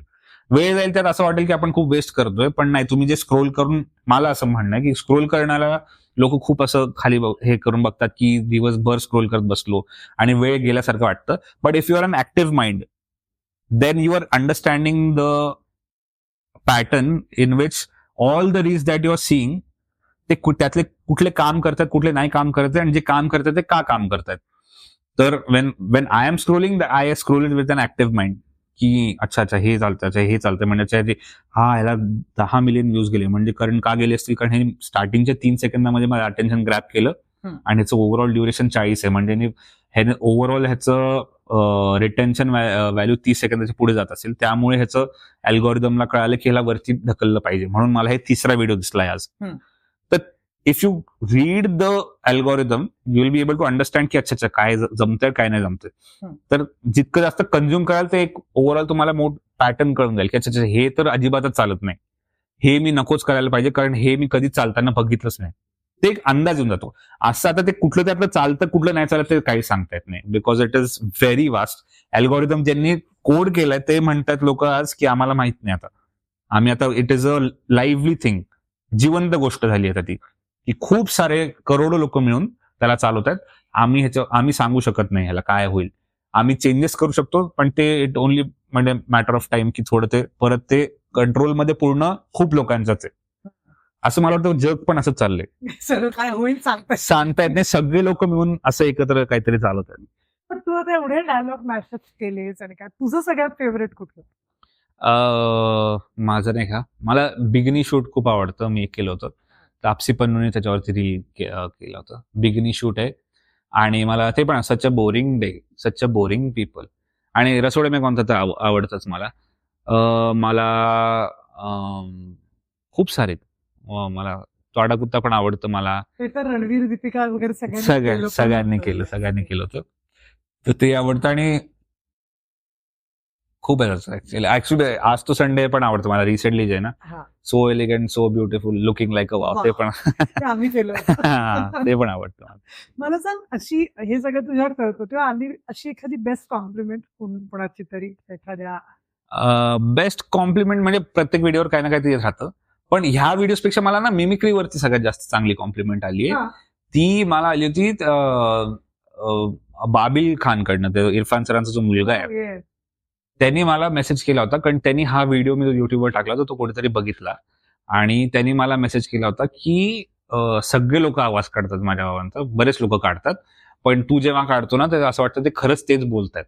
वेळ जाईल त्यात असं वाटेल की आपण खूप वेस्ट करतोय, पण नाही. तुम्ही जे स्क्रोल करून, मला असं म्हणणं आहे की स्क्रोल करण्याला लोक खूप असं खाली हे करून बघतात की दिवसभर स्क्रोल करत बसलो आणि वेळ गेल्यासारखं वाटतं. But if you are an active mind, then you are understanding the pattern in which all the reels that you are seeing, ते त्यातले कुठले काम करतात, कुठले नाही काम करतात, आणि जे काम करतात ते का काम करतात. तर when I am scrolling, I scrolling with an active mind की अच्छा हे चालतंय म्हणजे ह्याला 10 मिलियन व्ह्यूज गेले, म्हणजे कारण का गेले असतील, कारण हे स्टार्टिंगच्या 3 सेकंदामध्ये माझं अटेन्शन ग्रॅब केलं आणि ह्याचं ओव्हरऑल ड्युरेशन 40 आहे, म्हणजे ह्याने ओव्हरऑल ह्याचं रिटेन्शन व्हॅल्यू 30 सेकंदाच्या पुढे जात असेल, त्यामुळे ह्याचं अल्गोरिदमला कळालं की ह्याला वरती ढकललं पाहिजे, म्हणून मला हे 3रा व्हिडिओ दिसलाय आज. तर if you read the algorithm, you will be able to understand की अच्छा काय जमतंय काय नाही जमतंय. तर जितकं जास्त कन्झ्युम कराल ते एक ओव्हरऑल तुम्हाला पॅटर्न कळून जाईल की अच्छा हे तर अजिबातच चालत नाही, हे मी नकोच करायला पाहिजे, कारण हे मी कधी चालताना बघितलंच नाही. ते एक अंदाज येऊन जातो. असं आता ते कुठलं त्यातलं चालतं कुठलं नाही चालत ते काही सांगता येत नाही, because it is very vast. Algorithm ज्यांनी कोड केलाय ते म्हणतात लोक आज की आम्हाला माहित नाही, आता it is a lively thing, जिवंत गोष्ट झाली आता ती, की खूप सारे करोडो लोक मिळून त्याला चालवत आहेत. आम्ही सांगू शकत नाही ह्याला काय होईल. आम्ही चेंजेस करू शकतो, पण ते इट ओनली म्हणजे मॅटर ऑफ टाइम की थोडं ते परत ते कंट्रोलमध्ये पूर्ण खूप लोकांचाच आहे. असं मला वाटतं जग पण असं चाललंय, सगळं काय होईल सांगता येत नाही. सगळे लोक मिळून असं एकत्र काहीतरी चालवत आहेत. पण तू आता एवढे डायलॉग मॅशअप केलेस, आणि काय तुझं सगळ्यात फेवरेट कुठलं? माझं नाही का, मला बिगिनी शूट खूप आवडतं. मी एक केलं होतं, तापसी पन्नूने त्याच्यावरती रील केलं होतं. बिगिनी शूट आहे आणि मला ते पण such a boring day, such a boring people. आणि रसोडे में कोणता तर आवडतच मला. मला खूप सारे मला तोडा कुत्ता पण आवडतं मला. ते तर रणवीर, दीपिका वगैरे सगळ्यांनी सगळ्यांनी केलं होतं. तर ते आवडतं आणि खूप आहे ऍक्च्युली. आज तो संडे पण आवडतं मला रिसेंटली, जे आहे ना, हा, so elegant, so beautiful, looking like a wow, ते पण ते आम्ही केलं ते पण आवडतं मला. मला सांग, अशी हे सगळं तुझ्यावर कळतो तेव्हा आली अशी एखादी बेस्ट कॉम्प्लिमेंट कोणाची तरी एखाद्या बेस्ट कॉम्प्लिमेंट म्हणजे प्रत्येक व्हिडिओवर काही ना काही येत राहतं. पण ह्या व्हिडिओपेक्षा मला ना मिमिक्रीवरती सगळ्यात जास्त चांगली कॉम्प्लिमेंट आली आहे. हा, ती मला आली होती बाबिल खान कडनं, ते इरफान सरांचा जो मुलगा आहे, yes. त्यांनी मला मेसेज केला होता. कारण त्यांनी हा व्हिडिओ मी युट्यूबवर टाकला होता, तो कोणीतरी बघितला आणि त्यांनी मला मेसेज केला होता की सगळे लोक आवाज काढतात माझ्या बाबांचा, बरेच लोक काढतात, पण तू जेव्हा काढतो ना, तर असं वाटतं ते खरंच तेच बोलतायत.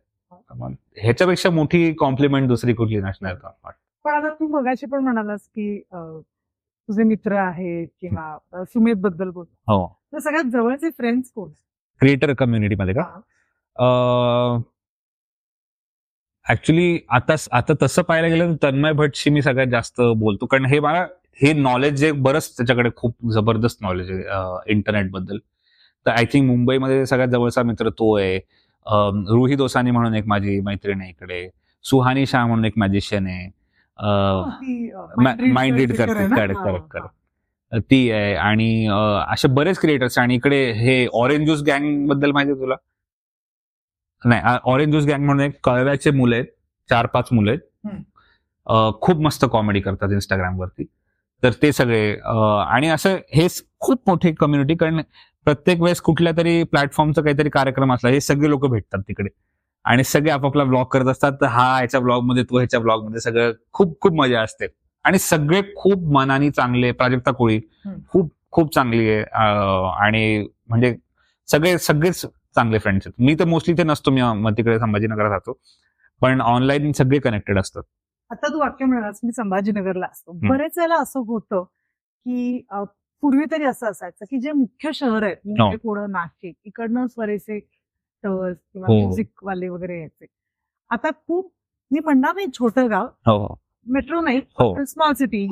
ह्याच्यापेक्षा मोठी कॉम्प्लिमेंट दुसरी कुठली नसणार. पण आता तू मगाशी पण म्हणालास की तुझे मित्र आहेत किंवा सुमेध बद्दल बोल, हो, तर सगळ्यात जवळचे फ्रेंड्स कोण? क्रिएटर कम्युनिटीमध्ये का? ऍक्च्युली आता तसं पाहायला गेलं तर तन्मय भट्टशी मी सगळ्यात जास्त बोलतो, कारण हे मला हे नॉलेज जे बरंच त्याच्याकडे खूप जबरदस्त नॉलेज आहे इंटरनेट बद्दल. तर आय थिंक मुंबईमध्ये सगळ्यात जवळचा मित्र तो आहे. रुही दोसानी म्हणून एक माझी मैत्रीण आहे इकडे. सुहानी शाह म्हणून एक मॅजिशियन आहे. माइंड रीड करते, करेक्ट. ती आहे. आणि असे बरेच क्रिएटर्स. आणि इकडे हे ऑरेंज ज्यूस गँग बद्दल माहिती आहे तुला? नाही, ऑरेंज ज्यूस गँग म्हणून एक कळव्याचे मुलं आहेत, 4-5 मुलं आहेत. खूप मस्त कॉमेडी करतात इंस्टाग्रामवरती. तर ते सगळे आणि असं हे खूप मोठी कम्युनिटी, कारण प्रत्येक वेळेस कुठल्या तरी प्लॅटफॉर्मचा काहीतरी कार्यक्रम असला, हे सगळे लोक भेटतात तिकडे आणि सगळे आपापला ब्लॉग करत असतात. तर हा ह्याच्या ब्लॉगमध्ये, तो ह्याच्या ब्लॉगमध्ये, सगळं खूप खूप मजा असते. आणि सगळे खूप मनानी चांगले. प्राजक्ता कोळी खूप खूप चांगली आहे. आणि म्हणजे सगळेच चांगले फ्रेंड्स आहेत. मी तर मोस्टली ते नसतो, मी तिकडे संभाजीनगरात राहतो, पण ऑनलाईन सगळे कनेक्टेड असतात. आता तू वाक्य म्हणालास मी संभाजीनगरला असतो. बरेच वेळेला असं होतं की पूर्वी तरी असं असायचं की जे मुख्य शहर आहेत, मुंबई, पुणे, नाशिक, इकडनं बरेचसे टर्स किंवा म्युझिक वाले वगैरे यायचे. आता खूप, मी म्हणणार नाही छोटं गाव, मेट्रो नाही, स्मॉल सिटी,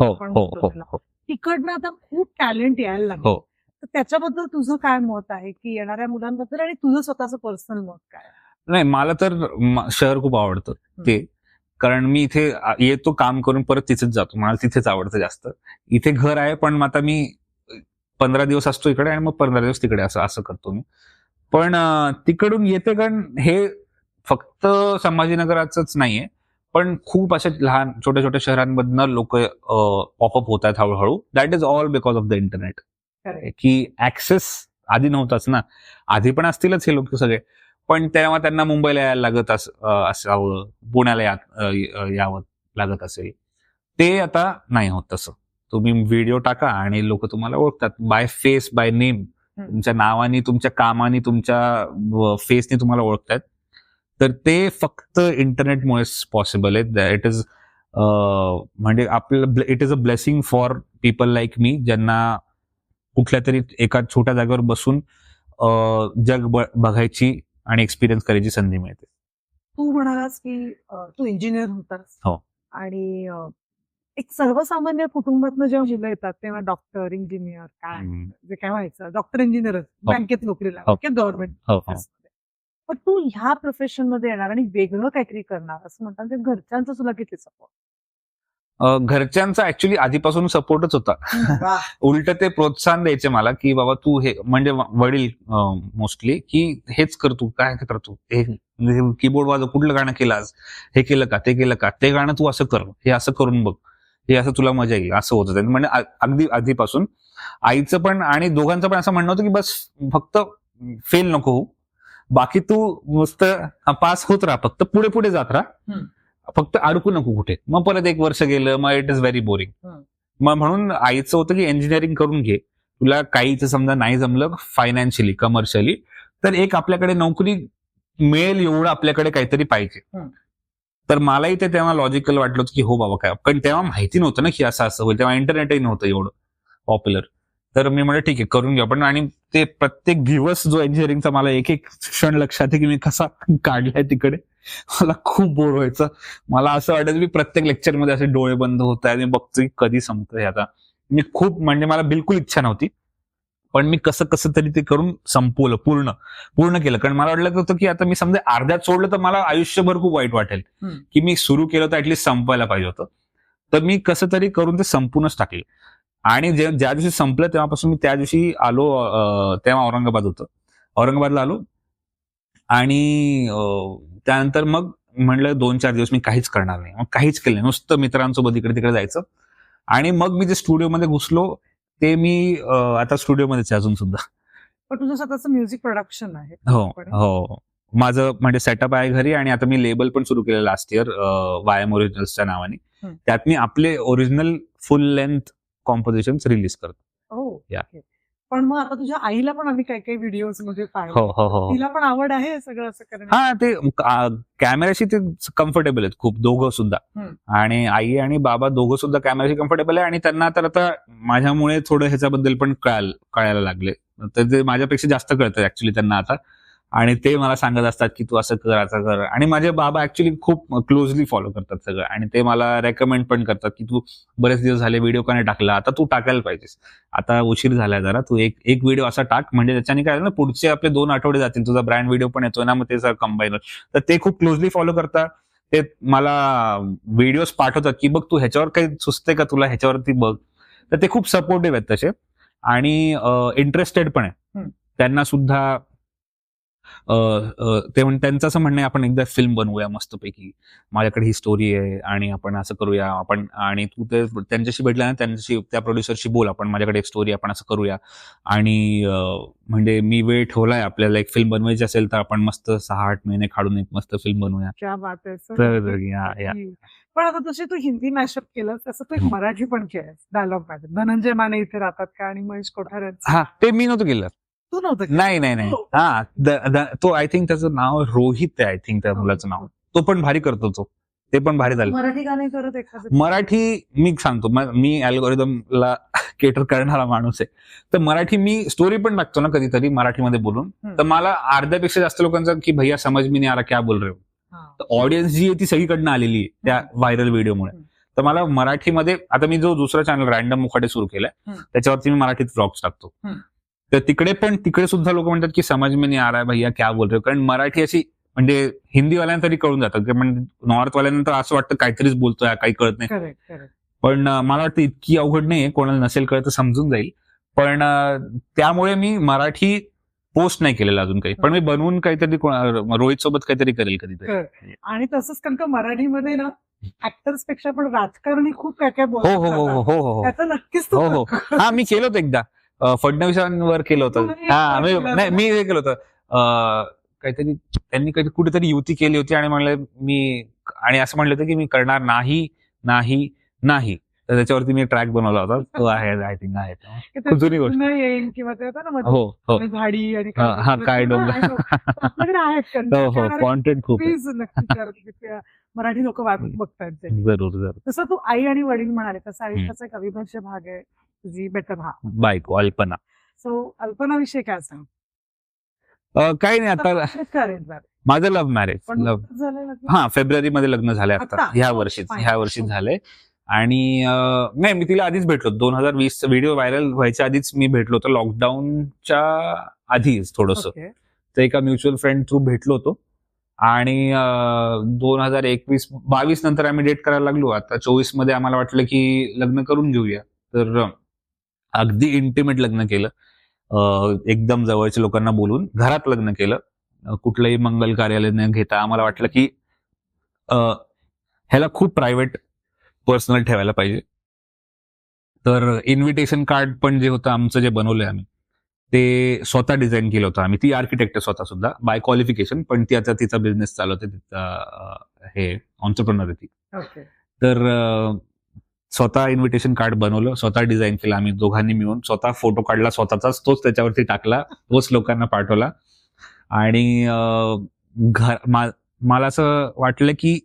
तिकडनं आता खूप टॅलेंट यायला लागलं. तर त्याच्याबद्दल तुझं काय मत आहे की येणाऱ्या मुलांबद्दल, आणि तुझं स्वतःचं पर्सनल मत काय? नाही, मला तर शहर खूप आवडतं ते, कारण मी इथे येतो काम करून, परत तिथेच जातो. मला तिथेच आवडतं जास्त. इथे घर आहे, पण आता मी 15 दिवस असतो इकडे आणि मग 15 दिवस तिकडे, असं करतो मी. पण तिकडून येते, कारण हे फक्त संभाजीनगराचंच नाहीये, पण खूप अशा लहान छोट्या छोट्या शहरांमधनं लोक पॉपअप होत आहेत हळूहळू. That is all because of the internet. की ऍक्सेस आधी नव्हताच ना. आधी पण असतीलच हे लोक सगळे, पण तेव्हा त्यांना मुंबईला यायला लागत असावं, पुण्याला यावं लागत असेल. ते आता नाही होत तसं. तुम्ही व्हिडिओ टाका आणि लोक तुम्हाला ओळखतात बाय फेस, बाय नेम. तुमच्या नावानी, तुमच्या कामानी, तुमच्या फेसनी तुम्हाला ओळखतात. तर ते फक्त इंटरनेटमुळेच पॉसिबल आहे. इट इज म्हणजे आपलं, it is a blessing for people like me, ज्यांना कुठल्या तरी एका छोट्या जागेवर बसून जग बघायची आणि एक्सपिरियन्स करायची संधी मिळते. तू म्हणालास की तू इंजिनियर होतास. हो. आणि एक सर्वसामान्य कुटुंबातनं जेव्हा मुलं येतात तेव्हा डॉक्टर, इंजिनियर, काय जे काय व्हायचं, डॉक्टर, इंजिनियर, बँकेत नोकरीला किंवा गव्हर्नमेंट. पण तू ह्या प्रोफेशन मध्ये येणार आणि वेगळं काहीतरी करणार असं म्हणतात, ते घरच्यांचा तुला किती सपोर्ट? घरच्यांचा ऍक्च्युली आधीपासून सपोर्टच होता. उलट ते प्रोत्साहन द्यायचे मला, की बाबा तू हे, म्हणजे वडील मोस्टली, की हेच कर तू, काय करतो, हे कीबोर्ड वाजव, कुठलं गाणं केलं, हे केलं का, ते केलं का, ते गाणं तू असं कर, हे असं करून बघ, हे असं तुला मजा येईल, असं होतं. म्हणजे अगदी आधीपासून आईचं पण आणि दोघांचं पण असं म्हणणं होतं की बस फक्त फेल नको होऊ, बाकी तू नुसतं पास होत राहा, फक्त पुढे पुढे जात राहा, फक्त अडकू नको कुठे. मग परत 1 वर्ष गेलं, मग इट इज व्हेरी बोरिंग. मग म्हणून आईचं होतं की इंजिनिअरिंग करून घे, तुला काहीच समजा नाही जमलं फायनान्शियली, कमर्शियली, तर एक आपल्याकडे नोकरी मिळेल एवढं आपल्याकडे काहीतरी पाहिजे. तर मलाही ते तेव्हा लॉजिकल वाटलं की हो बाबा काय, पण तेव्हा माहिती नव्हतं ना की असं होईल, तेव्हा इंटरनेटही नव्हतं एवढं पॉप्युलर. तर मी म्हटलं ठीक आहे, करून घ्या. पण आणि ते प्रत्येक दिवस जो इंजिनिअरिंगचा मला एक एक क्षण लक्षात आहे की मी कसा काढलाय तिकडे. मला खूप बोर व्हायचं. मला असं वाटायचं मी प्रत्येक लेक्चरमध्ये असे डोळे बंद होत आहे आणि बघतोय कधी संपतंय आता. मी खूप म्हणजे मला बिलकुल इच्छा नव्हती, पण मी कसं कसं तरी ते करून संपवलं, पूर्ण केलं. कारण मला वाटलं होतं की आता मी समजा अर्ध्यात सोडलं तर मला आयुष्यभर खूप वाईट वाटेल की मी सुरू केलं तर ऍटलीस्ट संपवायला पाहिजे होतं. तर मी कसं तरी करून ते संपूनच टाकले. आणि ज्या दिवशी संपलं तेव्हापासून मी त्या दिवशी आलो, तेव्हा औरंगाबादला आलो आणि त्यानंतर मग म्हणलं 2-4 दिवस मी काहीच करणार नाही. मग काहीच केलं नाही, नुसतं मित्रांसोबत इकडे तिकडे जायचं. आणि मग मी जे स्टुडिओमध्ये घुसलो ते मी आता स्टुडिओमध्येच आहे अजून सुद्धा. पण तुझं स्वतःचं म्युझिक प्रोडक्शन आहे. हो. माझं म्हणजे सेटअप आहे घरी आणि आता मी लेबल पण सुरू केलं लास्ट इयर वायम ओरिजिनल्सच्या नावाने. त्यात मी आपले ओरिजिनल फुल लेंथ कॉम्पोजिशन रिलीज करतो. ओके. पण मग आता तुझ्या आईला पण आम्ही काही काही व्हिडिओज मध्ये पाहिलं. हो. तिला पण आवड आहे सगळं असं करण्याची? हा, ते कॅमेऱ्याशी ते कम्फर्टेबल आहेत खूप, दोघं सुद्धा. आणि आई आणि बाबा दोघं सुद्धा कॅमेऱ्याशी कम्फर्टेबल आहे आणि त्यांना तर आता माझ्यामुळे थोडं ह्याच्याबद्दल पण कळायला लागले. तर ते माझ्यापेक्षा जास्त कळतं ऍक्च्युली त्यांना आता. आणि ते मला सांगत असतात की तू असं कर. आणि माझे बाबा ऍक्च्युली खूप क्लोजली फॉलो करतात सगळं आणि ते मला रेकमेंड पण करतात की तू बरेच दिवस झाले व्हिडिओ का नाही टाकला, आता तू टाकायला पाहिजेस, आता उशीर झालाय जरा, तू एक व्हिडिओ असा टाक म्हणजे त्याच्याने काय ना पुढचे आपले 2 आठवडे जातील, तुझा ब्रँड व्हिडिओ पण येतोय ना, मग ते सर कंबाईन. तर ते खूप क्लोजली फॉलो करतात. ते मला व्हिडिओज पाठवतात की बघ तू ह्याच्यावर काही सुचतंय का तुला, ह्याच्यावरती बघ. तर ते खूप सपोर्टिव्ह आहेत तसे आणि इंटरेस्टेड पण आहे. त्यांना सुद्धा त्यांचं असं म्हणणं आहे आपण एकदा फिल्म बनवूया मस्तपैकी, माझ्याकडे ही स्टोरी आहे आणि आपण असं करूया आपण, आणि तू ते त्यांच्याशी भेटला ना, त्या प्रोड्युसरशी बोल, आपण माझ्याकडे एक स्टोरी आपण असं करूया. आणि म्हणजे मी वेळ ठेवलाय, आपल्याला एक फिल्म बनवायची असेल तर आपण मस्त 6-8 महिने काढून एक मस्त फिल्म बनवूया. क्या बात आहे सर. तर या पण आता जसे तू हिंदी मॅशअप केलं तसं तू एक मराठी पण केलंस डायलॉग मॅच. धनंजय माने इथे राहतात का आणि महेश कोठाऱ्यांचं. हा, ते मी नव्हतं केलं. तू नव्हतं? नाही. हा, तो आय थिंक त्याचं नाव रोहित आहे, आय थिंक त्या मुलाचं नाव. तो पण भारी करतो, ते पण भारी झालं. मराठी गाणे करत एखादं? मराठी मी सांगतो, मी अल्गोरिदमला केटर करणारा माणूस आहे. तर मराठी मी स्टोरी पण टाकतो ना कधीतरी मराठीमध्ये बोलून. तर मला अर्ध्यापेक्षा जास्त लोकांचं की भैया समज मी नाही आ रहा क्या बोल रहे हो. तर ऑडियन्स जी आहे ती सगळीकडनं आलेली आहे त्या व्हायरल व्हिडिओमुळे. तर मला मराठीमध्ये आता मी जो दुसरा चॅनल रँडम मुखाटे सुरू केलाय त्याच्यावरती मी मराठीत व्लॉग्स टाकतो. तर तिकडे सुद्धा लोक म्हणतात की समज में नहीं आ रहा है भैया क्या बोल रहे हो. कारण मराठी अशी म्हणजे हिंदीवाल्यांना तरी कळून जातात, म्हणजे नॉर्थवाल्यांना तर असं वाटतं काहीतरीच बोलतोय, काही कळत नाही. पण मला वाटतं इतकी अवघड नाहीये, कोणाला नसेल कळत तर समजून जाईल. पण त्यामुळे मी मराठी पोस्ट नाही केलेलं अजून काही, पण मी बनवून काहीतरी रोहित सोबत काहीतरी करेल कधीतरी. आणि तसंच कारण का मराठीमध्ये ना ऍक्टर्स पेक्षा पण राजकारणी खूप काय काय बोलतात. हो. त्याचं नक्कीच हो. हा, मी केलं होतं एकदा, फडणवीसांवर केलं होतं. हा, नाही मी हे केलं होतं, काहीतरी त्यांनी कुठेतरी युती केली होती आणि म्हणलं आणि असं म्हणलं होतं की मी करणार नाही. तर त्याच्यावरती मी ट्रॅक बनवला होता, तो आहे आय थिंक आहे जुनी गोष्ट येईल किंवा ते होतं ना हो झाडी आणि काय डोंगर. आपल्याकडे आहेत हो, कॉन्टेंट खूप आहे. प्लीज नक्की मराठी लोक बघतात. जरूर. तसं तू आई आणि वडील म्हणाले तसं आयुष्याचा एक अविभाज्य भाग आहे तुझी बेटर हा बायको अल्पना. सो अल्पनाविषयी काय सांग? काही नाही, आता माझं लव्ह मॅरेज. हा, फेब्रुवारीमध्ये लग्न झालंय आता, ह्या वर्षीच झालंय. आणि नाही, मी तिला आधीच भेटलो 2020 व्हिडिओ व्हायरल व्हायच्या आधीच मी भेटलो होतो, लॉकडाऊनच्या आधीच थोडंसं. तर एका म्युच्युअल फ्रेंड थ्रू भेटलो होतो आणि 2022 नंतर आम्ही डेट करायला लागलो. आता 24 मध्ये आम्हाला वाटलं की लग्न करून घेऊया, तर अगदी इंटिमेट लग्न केलं, एकदम जवळच्या लोकांना बोलून घरात लग्न केलं, कुठलंही मंगल कार्यालय न घेता. आम्हाला वाटलं की ह्याला खूप प्रायव्हेट पर्सनल ठेवायला पाहिजे. तर इन्व्हिटेशन कार्ड पण जे होतं आमचं, जे बनवलंय आम्ही, ते स्वतः डिझाईन केलं होतं आम्ही. ती आर्किटेक्ट स्वतः सुद्धा बाय क्वालिफिकेशन, पण ती आता तिचा बिझनेस चालवते, तिचा हे ऑन्टरप्रेनर आहे ती. तर स्वतः इन्व्हिटेशन कार्ड बनवलं, स्वतः डिझाईन केलं आम्ही दोघांनी मिळून, स्वतः फोटो काढला स्वतःचाच, तोच त्याच्यावरती टाकला, तोच लोकांना पाठवला. आणि मला असं वाटलं की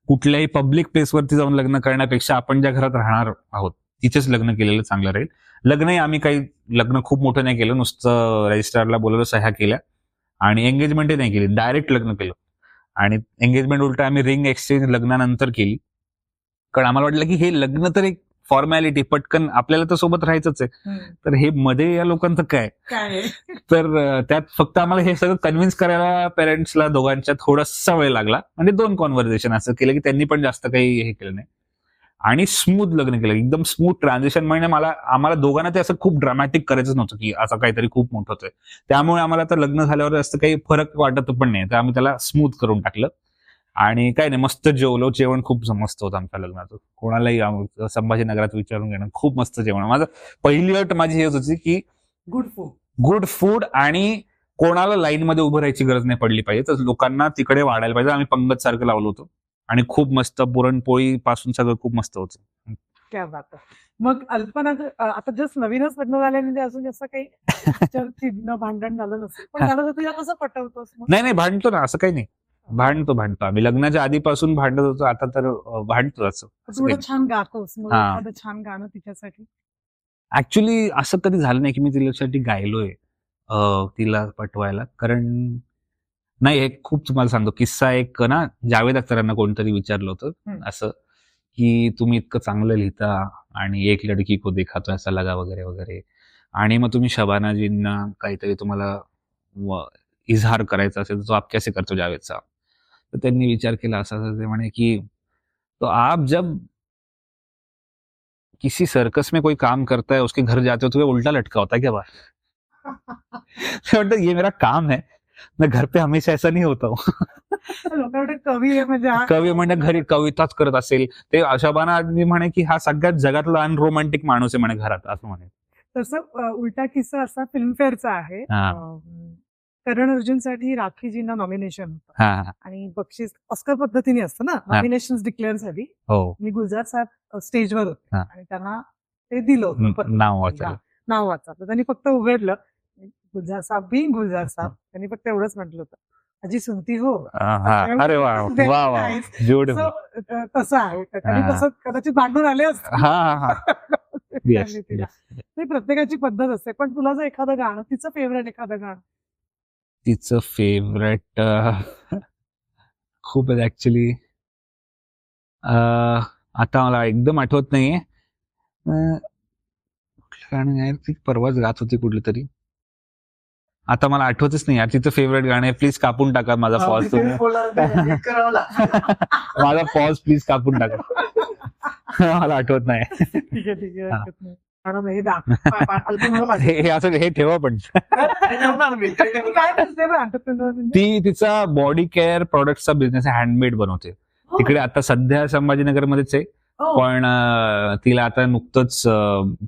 कुठल्याही पब्लिक प्लेसवरती जाऊन लग्न करण्यापेक्षा आपण ज्या घरात राहणार आहोत तिचेच लग्न केलेलं चांगलं राहील. लग्नही आम्ही काही लग्न खूप मोठं नाही केलं, नुसतं रजिस्ट्रारला बोलवलं, सह्या केल्या आणि एंगेजमेंटही नाही केली, डायरेक्ट लग्न केलं. आणि एंगेजमेंट उलट आम्ही रिंग एक्सचेंज लग्नानंतर केली, कारण आम्हाला वाटलं की हे लग्न तर एक फॉर्मॅलिटी, पटकन आपल्याला तर सोबत राहायचंच आहे, तर हे मध्ये या लोकांचं काय. तर त्यात फक्त आम्हाला हे सगळं कन्व्हिन्स करायला पेरेंट्सला दोघांच्या थोडासा वेळ लागला. म्हणजे 2 कॉन्व्हर्सेशन असं केलं की त्यांनी पण जास्त काही हे केलं नाही आणि स्मूथ लग्न केलं, एकदम स्मूथ ट्रान्झिशन. म्हणजे आम्हाला दोघांना ते असं खूप ड्रामॅटिक करायचं नव्हतं की असं काहीतरी खूप मोठं होतंय. त्यामुळे आम्हाला तर लग्न झाल्यावर जास्त काही फरक वाटत पण नाही, तर आम्ही त्याला स्मूथ करून टाकलं. आणि काय नाही, मस्त जेवलो. जेवण खूप मस्त होतं आमच्या लग्नाचं. कोणालाही संभाजीनगरात विचारून घेणं, खूप मस्त जेवण. माझं पहिली अट माझी हेच होती की गुड फूड आणि कोणाला लाईन मध्ये उभं राहायची गरज नाही पडली पाहिजे, तर लोकांना तिकडे वाढायला पाहिजे. आम्ही पंगत सारखं लावलं होतं आणि खूप मस्त पुरणपोळी पासून सगळं खूप मस्त होतं. क्या बात आहे. मग अल्पना आता जस्ट नवीनच लग्न झाल्याने अजून असं काही चिडणं भांडण झालं नसेल, पण झालं तर तुला कसं पटवतोस मग? नाही भांडतो ना, असं काही नाही. भांडतो आम्ही. लग्नाच्या आधीपासून भांडत होतो, आता तर भांडतो असं थोडं छान गातोस, मग हा. एखादं छान गाणं तिच्यासाठी. ऍक्च्युली असं कधी झालं नाही की मी तिच्यासाठी गायलोय तिला पटवायला, कारण नाही, हे खूप तुम्हाला सांगतो किस्सा. एक ना, जावेद अख्तरांना कोणतरी विचारलं होतं असं की तुम्ही इतकं चांगलं लिहिता आणि एक लडकी को देखा तो ऐसा लगा वगैरे वगैरे, आणि मग तुम्ही शबानाजींना काहीतरी तुम्हाला इजहार करायचा असेल तो आप कैसे करतो जावेद साहब. तर त्यांनी विचार केला असा, ते म्हणे की तो आप जब किसी सर्कस में कोई काम करता है, उसके घर जाते हो तो वो उल्टा लटका होता है क्या बाहर. ये मेरा काम है, मैं घर पे हमेशा ऐसा नहीं होता हूँ. लोकांकडे कवी आहे म्हणजे कवी म्हणजे घरी कविताच करत असेल, ते शबाना आजमी म्हणे की हा सगळ्यात जगातला अनरोमॅन्टिक माणूस आहे म्हणे घरात, असं म्हणे. तसं उलटा किस्सा असा फिल्मफेअरचा आहे. करण अर्जुनसाठी राखीजींना नॉमिनेशन होतं आणि बक्षीस ऑस्कर पद्धतीने असतं ना, नॉमिनेशन डिक्लेअर झाली. मी गुलजार साहेब स्टेजवर होते आणि त्यांना ते दिलं होतं नाव वाचा, तर त्यांनी फक्त उघडलं गुलजार साहेब, त्यांनी फक्त एवढंच म्हटलं होतं, अजी सुनती हो. अरे वा, तसं आहे, तसं कदाचित भांडून आले असते. प्रत्येकाची पद्धत असते. पण तुला जर एखादं गाणं, तिचं फेवरेट एखादं गाणं? तिचं फेवरेट खूप आहे ऍक्च्युली. आता मला एकदम आठवत नाहीये. कुठलं गाणं यार, ती परवाच गात होती कुठलं तरी, आता मला आठवतच नाही यार. तिचं फेवरेट गाणं आहे. प्लीज कापून टाका माझा पॉज. माझा पॉज प्लीज कापून टाका. मला आठवत नाही. ठीक आहे. हे ठेवा पण. ती तिचा बॉडी केअर प्रोडक्टचा बिझनेस आहे, हँडमेड बनवते तिकडे. आता सध्या संभाजीनगरमध्येच आहे, पण तिला आता नुकतंच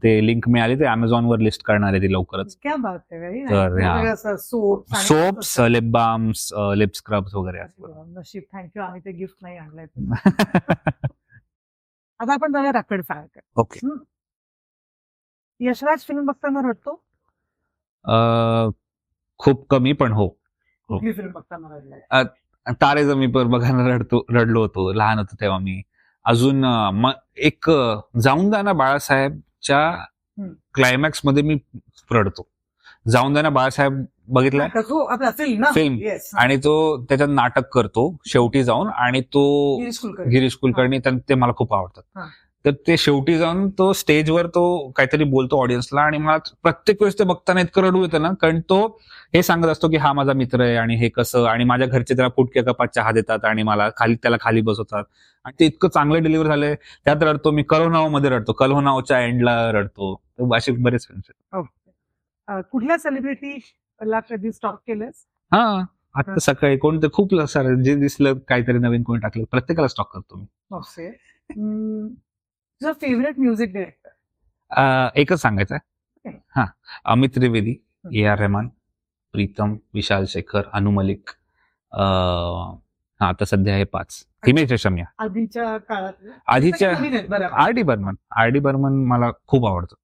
ते लिंक मिळाली, ते अमेझॉनवर लिस्ट करणार आहे ती लवकरच. तर soaps, lip balms, lip scrubs वगैरे असं. नशीब, थँक्यू, आम्ही ते गिफ्ट नाही आणलंय. आता आपण जाऊया rapid fire. Okay. Yashraj film बघताना रडतो? खूप कमी, पण हो. कुठली फिल्म बघताना रडलाय? तारे जमीन पर बघायला रडलो होतो, लहान होतो तेव्हा मी. अजून एक जाऊन द्या ना बाळासाहेबच्या क्लायमॅक्स मध्ये मी रडतो. जाऊन द्या ना बाळासाहेब बघितलाय फिल्म, आणि तो त्याच्यात नाटक करतो शेवटी जाऊन, आणि तो गिरीश कुलकर्णी, ते मला खूप आवडतात. तर ते शेवटी जाऊन तो स्टेजवर तो काहीतरी बोलतो ऑडियन्सला, आणि मला प्रत्येक वेळेस ते बघताना इतकं रडू येतं ना, कारण तो हे सांगत असतो की हा माझा मित्र आहे आणि हे कसं, आणि माझ्या घरचे त्याला फुटक्या कपात चहा देतात आणि मला त्याला खाली बसवतात, आणि ते इतकं चांगलं डिलिव्हर झालंय. त्यात रडतो मी. कल्होनाव मध्ये रडतो, कल्होनावच्या एंडला रडतो. असे बरेच फिल्म्स आहेत. कुठल्या सेलिब्रिटीला कधी स्टॉक केलंस? आता सकाळी कोणतं खूप सारं जे दिसलं काहीतरी नवीन कोणी टाकलं, प्रत्येकाला स्टॉक करतो मी. तुझा फेवरेट म्युझिक डिरेक्टर? एकच सांगायचं आहे, अमित त्रिवेदी, A.R. रहमान, प्रीतम, विशाल शेखर, अनु मलिक. आता सध्या हे 5. हिमेश रेशमिया. आधीच्या काळात आर डी बर्मन मला खूप आवडतं.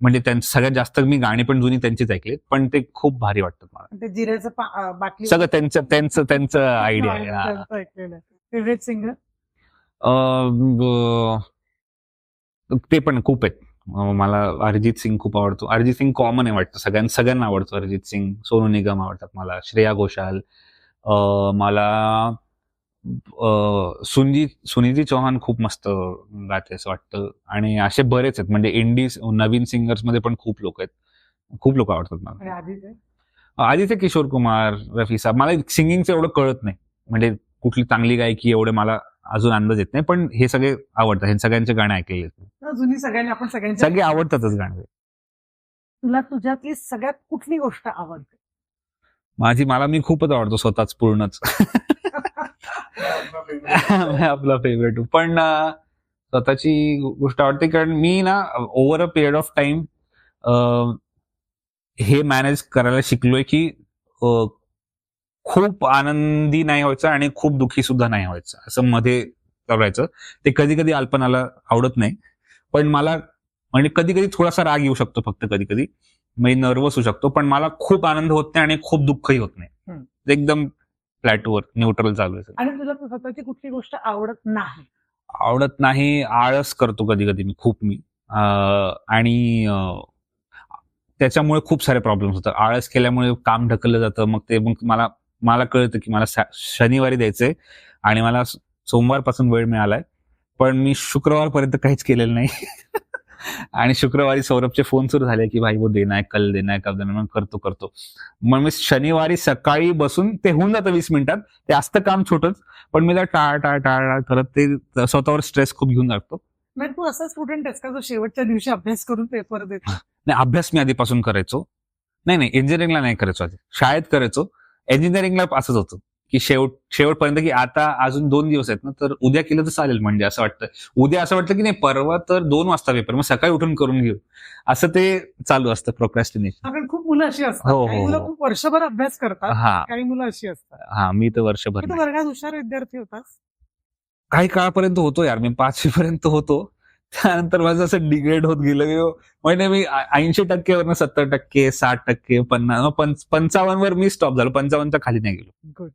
म्हणजे त्यांचं सगळ्यात जास्त मी गाणी पण जुनी त्यांचीच ऐकली, पण ते खूप भारी वाटतं मला. जिऱ्याचं बाटली सगळं त्यांचं आयडिया आहे. Favourite singer? ते पण खूप आहेत. मला अरिजित सिंग खूप आवडतो. अरिजित सिंग कॉमन आहे वाटतं, सगळ्यांना आवडतो अरिजित सिंग. सोनू निगम आवडतात मला, श्रेया घोषाल, मला सुनिधी चौहान खूप मस्त गाते असं वाटतं. आणि असे बरेच आहेत, म्हणजे इंडी नवीन सिंगर्स मध्ये पण खूप लोक आहेत, खूप लोक आवडतात मला. आधीचे किशोर कुमार, रफी साहेब. मला सिंगिंगचं एवढं कळत नाही, म्हणजे कुठली चांगली गायकी एवढे मला अजून अंदाज येत नाही, पण हे सगळे आवडतात, हे सगळ्यांचे गाणे ऐकले, जुनी सगळ्यांनी आपण सगळ्यांच्या सगळे आवडतातच गाणे. तुला तुझ्यातली सगळ्यात कुठली गोष्ट आवडते? मला मी खूपच आवडतो स्वतःच पूर्णच. आपला फेवरेट पण स्वतःची गोष्ट आवडते, कारण मी ना over a period of time हे मॅनेज करायला शिकलोय की खूप आनंदी नाही व्हायचं आणि खूप दुःखी सुद्धा नाही व्हायचं, असं मध्ये करायचं. ते कधी कधी अल्पनाला आवडत नाही, पण मला म्हणजे कधी कधी थोडासा राग येऊ शकतो, फक्त कधी कधी मी नर्वस होऊ शकतो, पण मला खूप आनंद होत नाही आणि खूप दुःखही होत नाही. एकदम फ्लॅटवर न्यूट्रल चालू आहे. आणि तुला स्वतःची कुठली गोष्ट आवडत नाही, आळस करतो कधी कधी मी खूप. आणि त्याच्यामुळे खूप सारे प्रॉब्लेम्स होतात. आळस केल्यामुळे काम ढकललं जातं, मग मला कळतं की मला शनिवारी द्यायचंय आणि मला सोमवारपासून वेळ मिळालाय, पण मी शुक्रवारपर्यंत काहीच केलेलं नाही. आणि शुक्रवारी सौरभचे फोन सुरू झाले की भाई वो देना है, कल देना है, कब देना है. मग करतो. मग मी शनिवारी सकाळी बसून ते होऊन जातं 20 मिनिटात. ते असतं काम छोटंच, पण मी टाळ करत ते स्वतःवर स्ट्रेस खूप घेऊन जातो. तू असा स्टुडंट आहेस का जो शेवटच्या दिवशी अभ्यास करून पेपर देतो? नाही, अभ्यास मी आधीपासून करायचो. नाही, इंजिनिअरिंगला नाही करायचो, आधी शाळेत करायचो. इंजिनिअरिंगला असंच होतं की शेवटपर्यंत की आता अजून 2 दिवस आहेत ना, तर उद्या केलं तर चालेल, म्हणजे असं वाटतं. उद्या असं वाटतं की नाही, परवा तर 2 वाजता पेपर, मग सकाळी उठून करून घेऊ, असं ते चालू असतं प्रोक्रॅस्टिनेशन. कारण खूप मुलं अशी असतात, काही मुलं खूप वर्षभर अभ्यास करतात, काही मुलं अशी असतात. मी तर वर्षभर. तू वर्गात हुशार विद्यार्थी होतास? काही काळापर्यंत होतो यार, मी 5वी पर्यंत होतो. त्यानंतर माझं असं डिग्रेड होत गेलं. म्हणजे मी 80% वरनं 70%, 60%, 50, 55 वर मी स्टॉप झालो. 55च्या खाली नाही गेलो. गुड.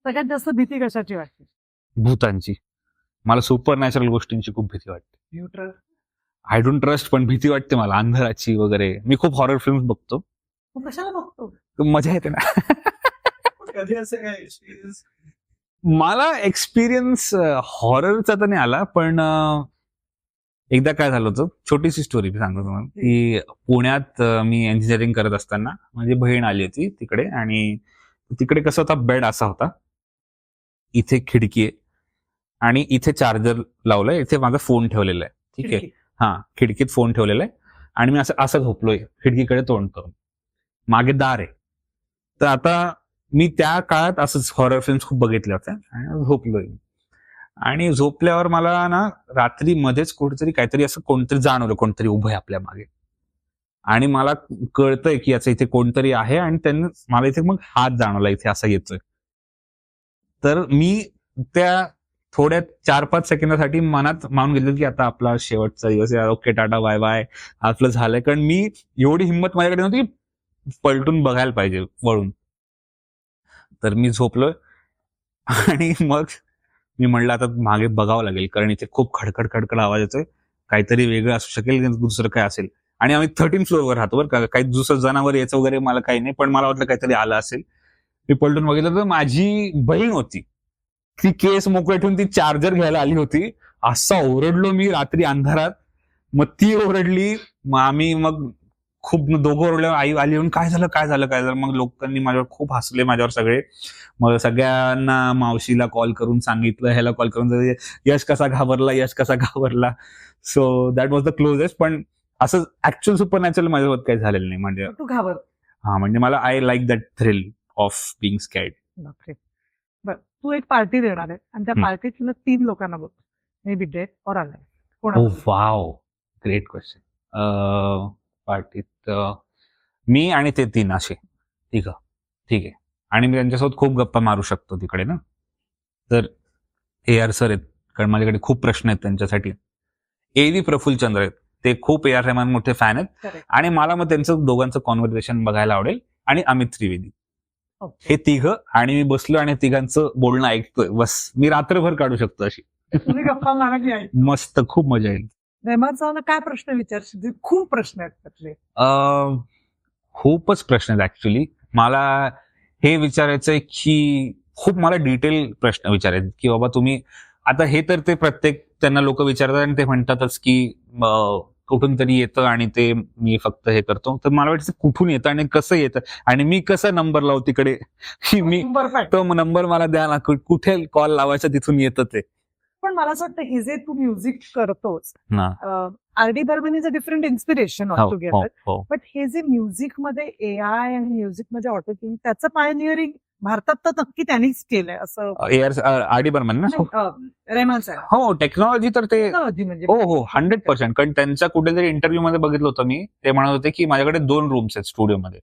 सगळ्यात जास्त भीती कशाची वाटते? भूतांची. मला सुपर नॅचरल गोष्टींची खूप भीती वाटते. न्यूट्रल? आय डोंट ट्रस्ट, पण भीती वाटते मला अंधाराची वगैरे. मी खूप हॉरर फिल्म बघतो. कशाला बघतो? मजा येते ना. कधी असं काय एक्सपिरियन्स? मला एक्सपिरियन्स हॉररचा तर नाही आला, पण एकदा काय झालं होतं, छोटीशी स्टोरी सांगतो तुम्हाला. की पुण्यात मी इंजिनिअरिंग करत असताना माझी बहीण आली होती तिकडे, आणि तिकडे कसं होता, बेड असा होता, इथे खिडकी आहे आणि इथे चार्जर लावलंय, इथे माझा फोन ठेवलेला आहे. ठीक आहे, खिडकीत फोन ठेवलेला आहे आणि मी असं झोपलोय खिडकीकडे तोंड करून, मागे दार आहे. तर आता मी त्या काळात असंच हॉरर फिल्म्स खूप बघितल्या होत्या आणि झोपलोय. आणि झोपल्यावर मला ना रात्री मध्येच काहीतरी असं कोणतरी जाणवलं, कोणतरी उभं आहे आपल्या मागे, आणि मला कळतंय की याचं इथे कोणतरी आहे, आणि त्यांनी मला इथे मग हात जाणवला इथे असा येतोय. तर मी त्या थोड्या 4-5 सेकंदासाठी मनात मानून घेतलं की आता आपला शेवटचा दिवस आहे, ओके टाटा बाय बाय, आपलं झालंय. कारण मी एवढी हिंमत माझ्याकडे नव्हती की पलटून बघायला पाहिजे वळून. तर मी झोपलोय आणि मग मी म्हणलं आता मागे बघावं लागेल, कारण इथे खूप खडखड आवाज येतोय, काहीतरी वेगळं असू शकेल, दुसरं काय असेल. आणि आम्ही 13 फ्लोअरवर राहतो बरं का, काही दुसरं जनावर यायचं वगैरे मला काही नाही, पण मला वाटलं काहीतरी आलं असेल. मी पलटून बघितलं तर माझी बहीण होती, ती केस मोकळे ठेवून ती चार्जर घ्यायला आली होती. असा ओरडलो मी रात्री अंधारात. मग ती ओरडली, मग खूप दोघं ओरडल्यावर आई आली येऊन काय झालं. मग लोकांनी माझ्यावर खूप हसले, माझ्यावर सगळे. मग सगळ्यांना मावशीला कॉल करून सांगितलं, ह्याला कॉल करून, यश कसा घाबरला. So that was the closest. पण असं ऍक्च्युअल सुपर नॅचरल माझ्यासोबत काही झालेलं नाही. म्हणजे तू घाबर? म्हणजे मला I like that thrill of being scared. बरं, तू एक पार्टी देणार आहे आणि त्या पार्टीत तुला 3 लोकांना बघ, मे बी डेड और अलाइव. ओह वाव, ग्रेट क्वेश्चन. पार्टीत मी आणि ते 3 असे ठीक आहे, आणि मी त्यांच्यासोबत खूप गप्पा मारू शकतो तिकडे ना. तर AR सर आहेत, कारण माझ्याकडे खूप प्रश्न आहेत त्यांच्यासाठी. AV प्रफुल्लचंद्र आहेत, ते खूप AR रहमान मोठे फॅन आहेत, आणि मला मग त्यांचं दोघांचं कॉन्व्हर्सेशन बघायला आवडेल. आणि अमित त्रिवेदी, हे 3, आणि मी बसलो आणि तिघांचं बोलणं ऐकतोय, बस मी रात्रभर काढू शकतो अशी. तुम्ही गप्पा मारा की ऐकतो. मस्त, खूप मजा येईल. रेहमान साहेबांना काय प्रश्न विचारशील? खूप प्रश्न आहेत त्यातले. खूपच प्रश्न आहेत ऍक्च्युली. मला हे विचारायचंय की खूप मला डिटेल प्रश्न विचारायचे की बाबा तुम्ही आता हे तर ते प्रत्येक त्यांना लोक विचारतात आणि ते म्हणतातच की कुठून तरी येतं आणि ते मी फक्त हे करतो. तर मला वाटतं कुठून येतं आणि कसं येतं आणि मी कसं नंबर लावू तिकडे की मी परफेक्ट. तो नंबर मला द्या ना, कुठे कॉल लावायचा तिथून येतं ते पण मला असं वाटतं हे जे तू म्युझिक करतोस, ना. R D Burman is a different inspiration all हो, हो, टुगेदर. हो. बट हे जे म्युझिक मध्ये एआय आणि म्युझिक मध्ये ऑटोट्यून त्याचं पायनियरिंग भारतात तर नक्की त्यांनीच केलंय असं. आर डी बर्मन ना. रेहमान साहेब हो, टेक्नॉलॉजी तर ते म्हणजे हो 100%. कारण त्यांच्या कुठेतरी इंटरव्ह्यू मध्ये बघितलं होतं मी, ते म्हणत होते की माझ्याकडे 2 रूम्स आहेत स्टुडिओमध्ये.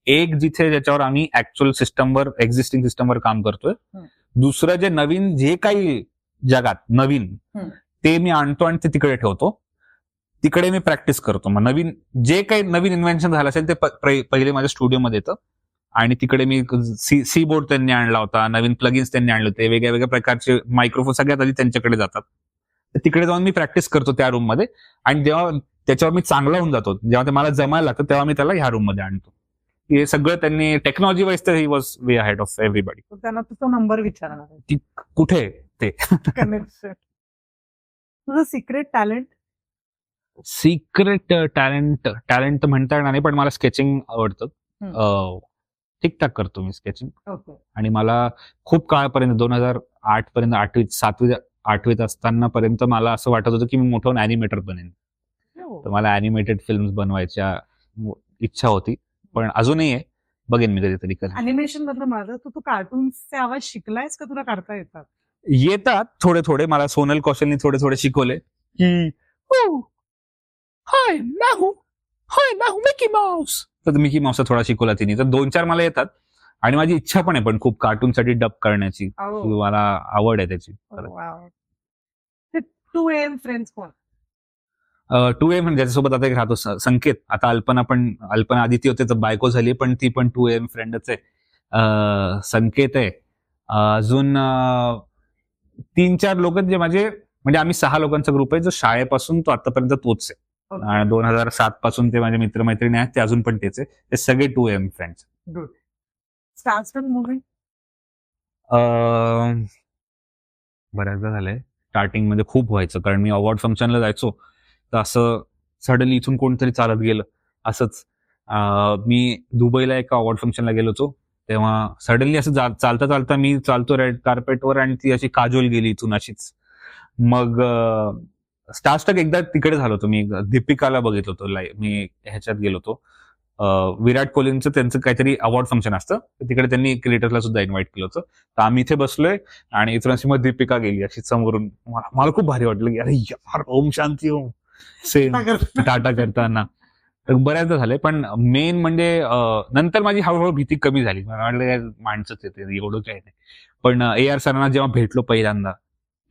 एक जिथे ज्याच्यावर आम्ही ऍक्च्युअल सिस्टमवर एक्झिस्टिंग सिस्टमवर काम करतोय. दुसरं जे नवीन जे काही जगात नवीन ते मी आणतो आणि ते तिकडे ठेवतो. तिकडे मी प्रॅक्टिस करतो. मग नवीन जे काही नवीन इन्व्हेन्शन झालं असेल ते पहिले माझ्या स्टुडिओमध्ये येतं आणि तिकडे मी सी बोर्ड त्यांनी आणला होता, नवीन प्लगिन्स त्यांनी आणले होते, वेगळ्या वेगळ्या प्रकारचे मायक्रोफोन सगळ्यात आधी त्यांच्याकडे जातात. तर तिकडे जाऊन मी प्रॅक्टिस करतो त्या रूम मध्ये आणि जेव्हा त्याच्यावर मी चांगला होऊन जातो, जेव्हा ते मला जमायला लागतं तेव्हा मी त्याला ह्या रूम मध्ये आणतो. हे सगळं त्यांनी टेक्नॉलॉजी वाईज तर he was way ahead of everybody. त्यांना तो नंबर विचारणार आहे. ती कुठे ते तुझं सिक्रेट टॅलेंट? सिक्रेट टॅलेंट तर म्हणता येणार नाही, पण मला स्केचिंग आवडतं. ठीकठाक करतो मी स्केचिंग. आणि मला खूप काळापर्यंत 2008 पर्यंत 8वीत असताना पर्यंत मला असं वाटत होतं की मी मोठं ॲनिमेटर बनेन. तर मला ॲनिमेटेड फिल्म्स बनवायच्या इच्छा होती, पण अजूनही आहे. बघेन मी कधीतरी करेन. अॅनिमेशन मधलं माझं तू कार्टूनचे आवाज शिकलायस का? तुला काढता येतात? येतात थोडे थोडे. मला सोनल कौशलनी थोडे शिकवले की हाय मैं हूं मिकी माऊस. तर मिकी माऊसचा थोडा शिकवला तिने. तर 2-4 मला येतात आणि माझी इच्छा पण आहे पण खूप कार्टूनसाठी डब करण्याची. मला आवड आहे त्याची. 2AM फ्रेंड्स कोण? 2AM म्हणजे ज्याच्यासोबत आता एक राहतो संकेत. आता अल्पना आदिती होते तर बायको झाली, पण ती पण 2AM फ्रेंडच आहे. संकेत आहे. अजून 3-4 लोक जे म्हणजे आम्ही 6 लोकांचा ग्रुप आहे जो शाळेपासून तो आतापर्यंत तोच आहे. 2007 पासून ते माझे मित्रमैत्रिणी आहेत, ते अजून पण तेच आहे. ते सगळे 2AM फ्रेंड्स. गुड. स्टार्टस्टन मूव्ही? बऱ्याचदा झालंय. स्टार्टिंग मध्ये खूप व्हायचं, कारण मी अवॉर्ड फंक्शनला जायचो तर असं सडनली इथून कोणतरी चालत गेलं असंच. मी दुबईला एका अवॉर्ड फंक्शनला गेलो होतो, तेव्हा सडनली असं चालता मी चालतो रेड कार्पेटवर आणि ती अशी काजोल गेली इथून अशीच. मग स्टार्स्टक एकदा तिकडे झालो होतो मी, दीपिकाला बघितलं होतं. मी ह्याच्यात गेलो होतो. विराट कोहलींचं त्यांचं काहीतरी अवॉर्ड फंक्शन असतं, तिकडे त्यांनी क्रिएटर्सला सुद्धा इन्व्हाइट केलं होतं. तर आम्ही इथे बसलोय आणि इथून अशी मग दीपिका गेली अशी समोरून. मला खूप भारी वाटलं की अरे यार, ओम शांती ओम सेम टाटा करताना. तर बऱ्याचदा झालंय, पण मेन म्हणजे नंतर माझी हळूहळू भीती कमी झाली. मला वाटलं माणसंच येते एवढं काही नाही. पण AR सरांना जेव्हा भेटलो पहिल्यांदा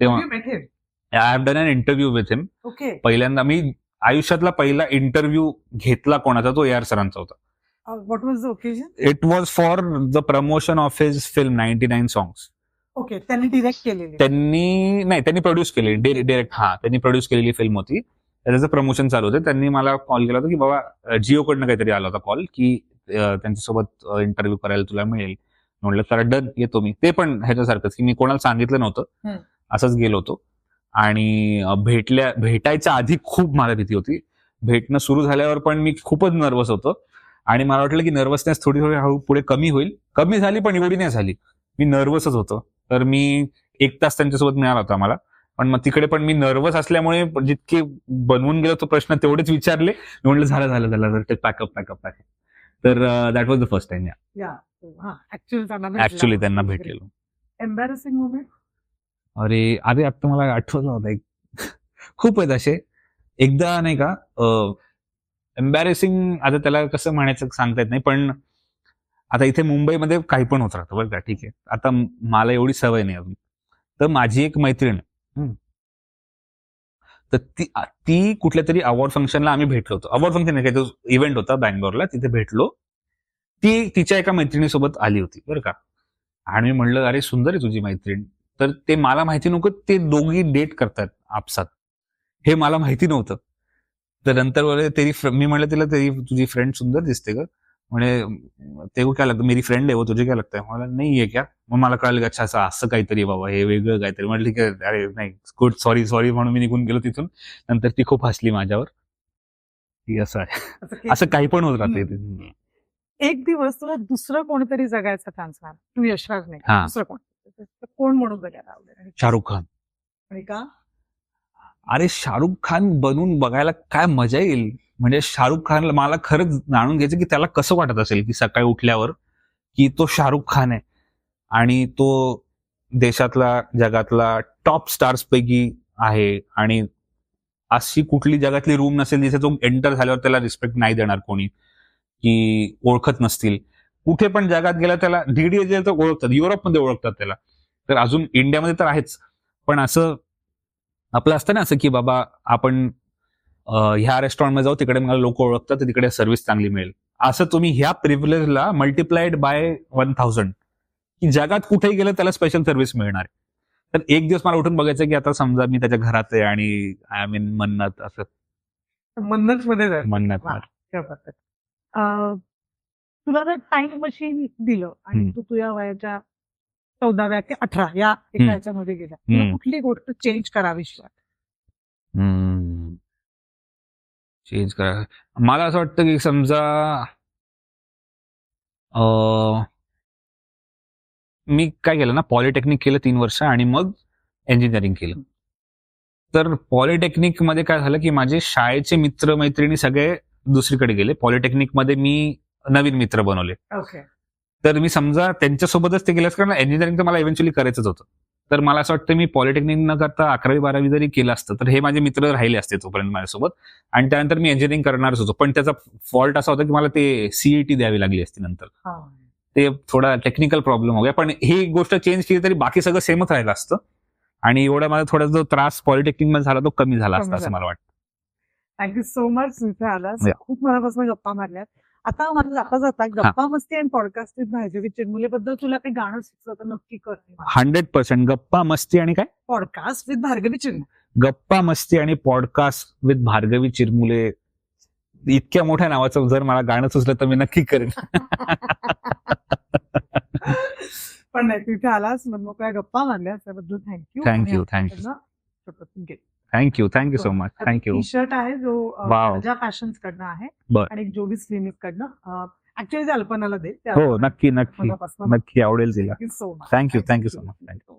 तेव्हा I have done an interview with him. पहिल्यांदा मी आयुष्यातला पहिला इंटरव्ह्यू घेतला कोणाचा, तो AR सरांचा होता. What was the occasion? It was for the promotion of his film 99 songs. Okay. त्यांनी डिरेक्ट केलेली? त्यांनी प्रोड्यूस केलेली डिरेक्ट. त्यांनी प्रोड्यूस केलेली फिल्म होती. त्याचं प्रमोशन चालू होतं. त्यांनी मला कॉल केला होता की बाबा जिओकडनं काहीतरी आला होता कॉल की त्यांच्यासोबत इंटरव्ह्यू करायला तुला मिळेल. म्हटलं तर डन, येतो मी. ते पण ह्याच्यासारखंच की मी कोणाला सांगितलं नव्हतं, असंच गेलो होतो. आणि भेटायच्या आधी खूप मला भीती होती. भेटणं सुरू झाल्यावर पण मी खूपच नर्वस होतो आणि मला वाटलं की नर्वसनेस थोडी हळू पुढे कमी होईल. कमी झाली पण एवढी नाही झाली. मी नर्वसच होतो. तर मी 1 तास त्यांच्यासोबत मिळाला होता मला. पण मग तिकडे पण मी नर्वस असल्यामुळे जितके बनवून गेलो तो प्रश्न तेवढेच विचारले. मी म्हटलं झालं पॅकअप. तर that was the first time. Actually त्यांना भेटलेलो. Embarrassing moment? अरे आता मला आठवलं होतं एक. खूप आहेत असे. एकदा नाही का एम्बॅरेसिंग, आता त्याला कसं म्हणायचं सांगता येत नाही, पण आता इथे मुंबईमध्ये काही पण होत राहतं बरं का. ठीक आहे, आता मला एवढी सवय नाही अजून. तर माझी एक मैत्रीण, तर ती कुठल्या तरी अवॉर्ड फंक्शनला आम्ही भेटलो होतो. अवॉर्ड फंक्शन काही तो इव्हेंट होता बँगलोरला, तिथे भेटलो. ती तिच्या एका मैत्रिणीसोबत आली होती बरं का. आणि मी म्हणलं अरे सुंदर आहे तुझी मैत्रीण. तर ते मला माहिती नव्हतं ते दोघी डेट करतात आपसात, हे मला माहिती नव्हतं. तर नंतर बोले मी म्हणलं तिला तेरी तुझी फ्रेंड सुंदर दिसते का, म्हणे ते क्या लगता मेरी फ्रेंड आहे वो, तुझे क्या लगता है, मला नाही आहे क्या. मग मला कळलं की अच्छा असं काहीतरी बाबा, हे वेगळं काहीतरी. म्हटलं की अरे नाही गुड, सॉरी सॉरी म्हणून मी निघून गेलो तिथून. नंतर ती खूप हसली माझ्यावर की असं आहे, असं काही पण होत राहते. एक दिवस तुला दुसरं कोणतरी जगायचा चान्स मिळाला, तू यशराज नाही, हा. दुसरं कोण, तर कोण म्हणून जगायला आवडेल आणि शाहरुख खान. आणि का? अरे शाहरुख खान बनून बघायला काय मजा येईल. म्हणजे शाहरुख खान मला खरंच जाणून घ्यायचं की त्याला कसं वाटत असेल की सकाळी उठल्यावर की तो शाहरुख खान आहे आणि तो देशातला जगातला टॉप स्टार्स पैकी आहे, आणि अशी कुठली जगातली रूम नसेल जिथे तो एंटर झाल्यावर त्याला रिस्पेक्ट नाही देणार कोणी, की ओळखत नसतील. कुठे पण जगात गेला त्याला डीडीए तर ओळखतात, युरोपमध्ये ओळखतात त्याला, तर अजून इंडियामध्ये तर आहेच. पण असं आपलं असतं ना असं की बाबा आपण ह्या रेस्टॉरंटमध्ये जाऊ, तिकडे मला लोक ओळखतात, तर तिकडे सर्व्हिस चांगली मिळेल. असं तुम्ही ह्या प्रिव्हिलेजला मल्टिप्लाइड बाय 1000 की जगात कुठेही गेलं त्याला स्पेशल सर्व्हिस मिळणार. तर एक दिवस मला उठून बघायचं की आता समजा मी त्याच्या घरात आहे आणि आय मीन मन्नत असं मन्नत मध्ये जायचं. मन्नत वा, क्या बात आहे. तुला जर टाइम मशीन दिलं आणि तू तुझ्या वयाच्या 14व्या की 18 या एका ह्याच्यामध्ये गेला, तुला कुठली गोष्ट चेंज करावीशी वाटते? चेंज करा. मला असं वाटतं की समजा मी काय केलं ना, पॉलिटेक्निक केलं 3 वर्ष आणि मग इंजिनिअरिंग केलं. तर पॉलिटेक्निक मध्ये काय झालं की माझे शाळेचे मित्र मैत्रिणी सगळे दुसरीकडे गेले. पॉलिटेक्निक मध्ये मी नवीन मित्र बनवले. ओके. तर मी समजा त्यांच्यासोबतच ते केलंच, कारण इंजिनिअरिंग तर मला इव्हेंच्युअली करायचंच होतं. तर मला असं वाटतं मी पॉलिटेक्निक न करता 11वी-12वी जरी केलं असतं तर हे माझे मित्र राहिले असते तोपर्यंत माझ्यासोबत, आणि त्यानंतर मी इंजिनिअरिंग करणारच होतो. पण त्याचा फॉल्ट असा होता की मला ते सीईटी द्यावी लागली असती नंतर. ते थोडा टेक्निकल प्रॉब्लेम हो गया. पण ही गोष्ट चेंज केली तरी बाकी सगळं सेमच राहिलं असतं, आणि एवढा माझा थोडा जो त्रास पॉलिटेक्निक मध्ये झाला तो कमी झाला असता असं मला वाटतं. थँक्यू सो मच इथे आलास. Yeah. खूप मनापासून गप्पा मारल्यात. आता मला जाता जाता गप्पा मस्ती आणि पॉडकास्ट विथ भार्गवी चिरमुलेबद्दल तुला काही गाणं सुचलं तर नक्की कर. 100% गप्पा मस्ती आणि काय, पॉडकास्ट विथ भार्गवी चिरमुले. गप्पा मस्ती आणि पॉडकास्ट विथ भार्गवी चिरमुले इतक्या मोठ्या नावाचं जर मला गाणं सुचलं तर मी नक्की करेन. पण नाही, तिथे आलास, मोकळ्या गप्पा मारल्या त्याबद्दल thank you. Thank you so much. Thank you. T shirt आहे जो Wow. माझ्या फॅशन्स कडनं आहे बर. आणि जोवीस क्लिनिक कडनं. ऍक्च्युअली अल्पनाला दे. हो नक्की नक्की नक्की आवडेल तिला. Thank you so much. Thank you so much. Thank you.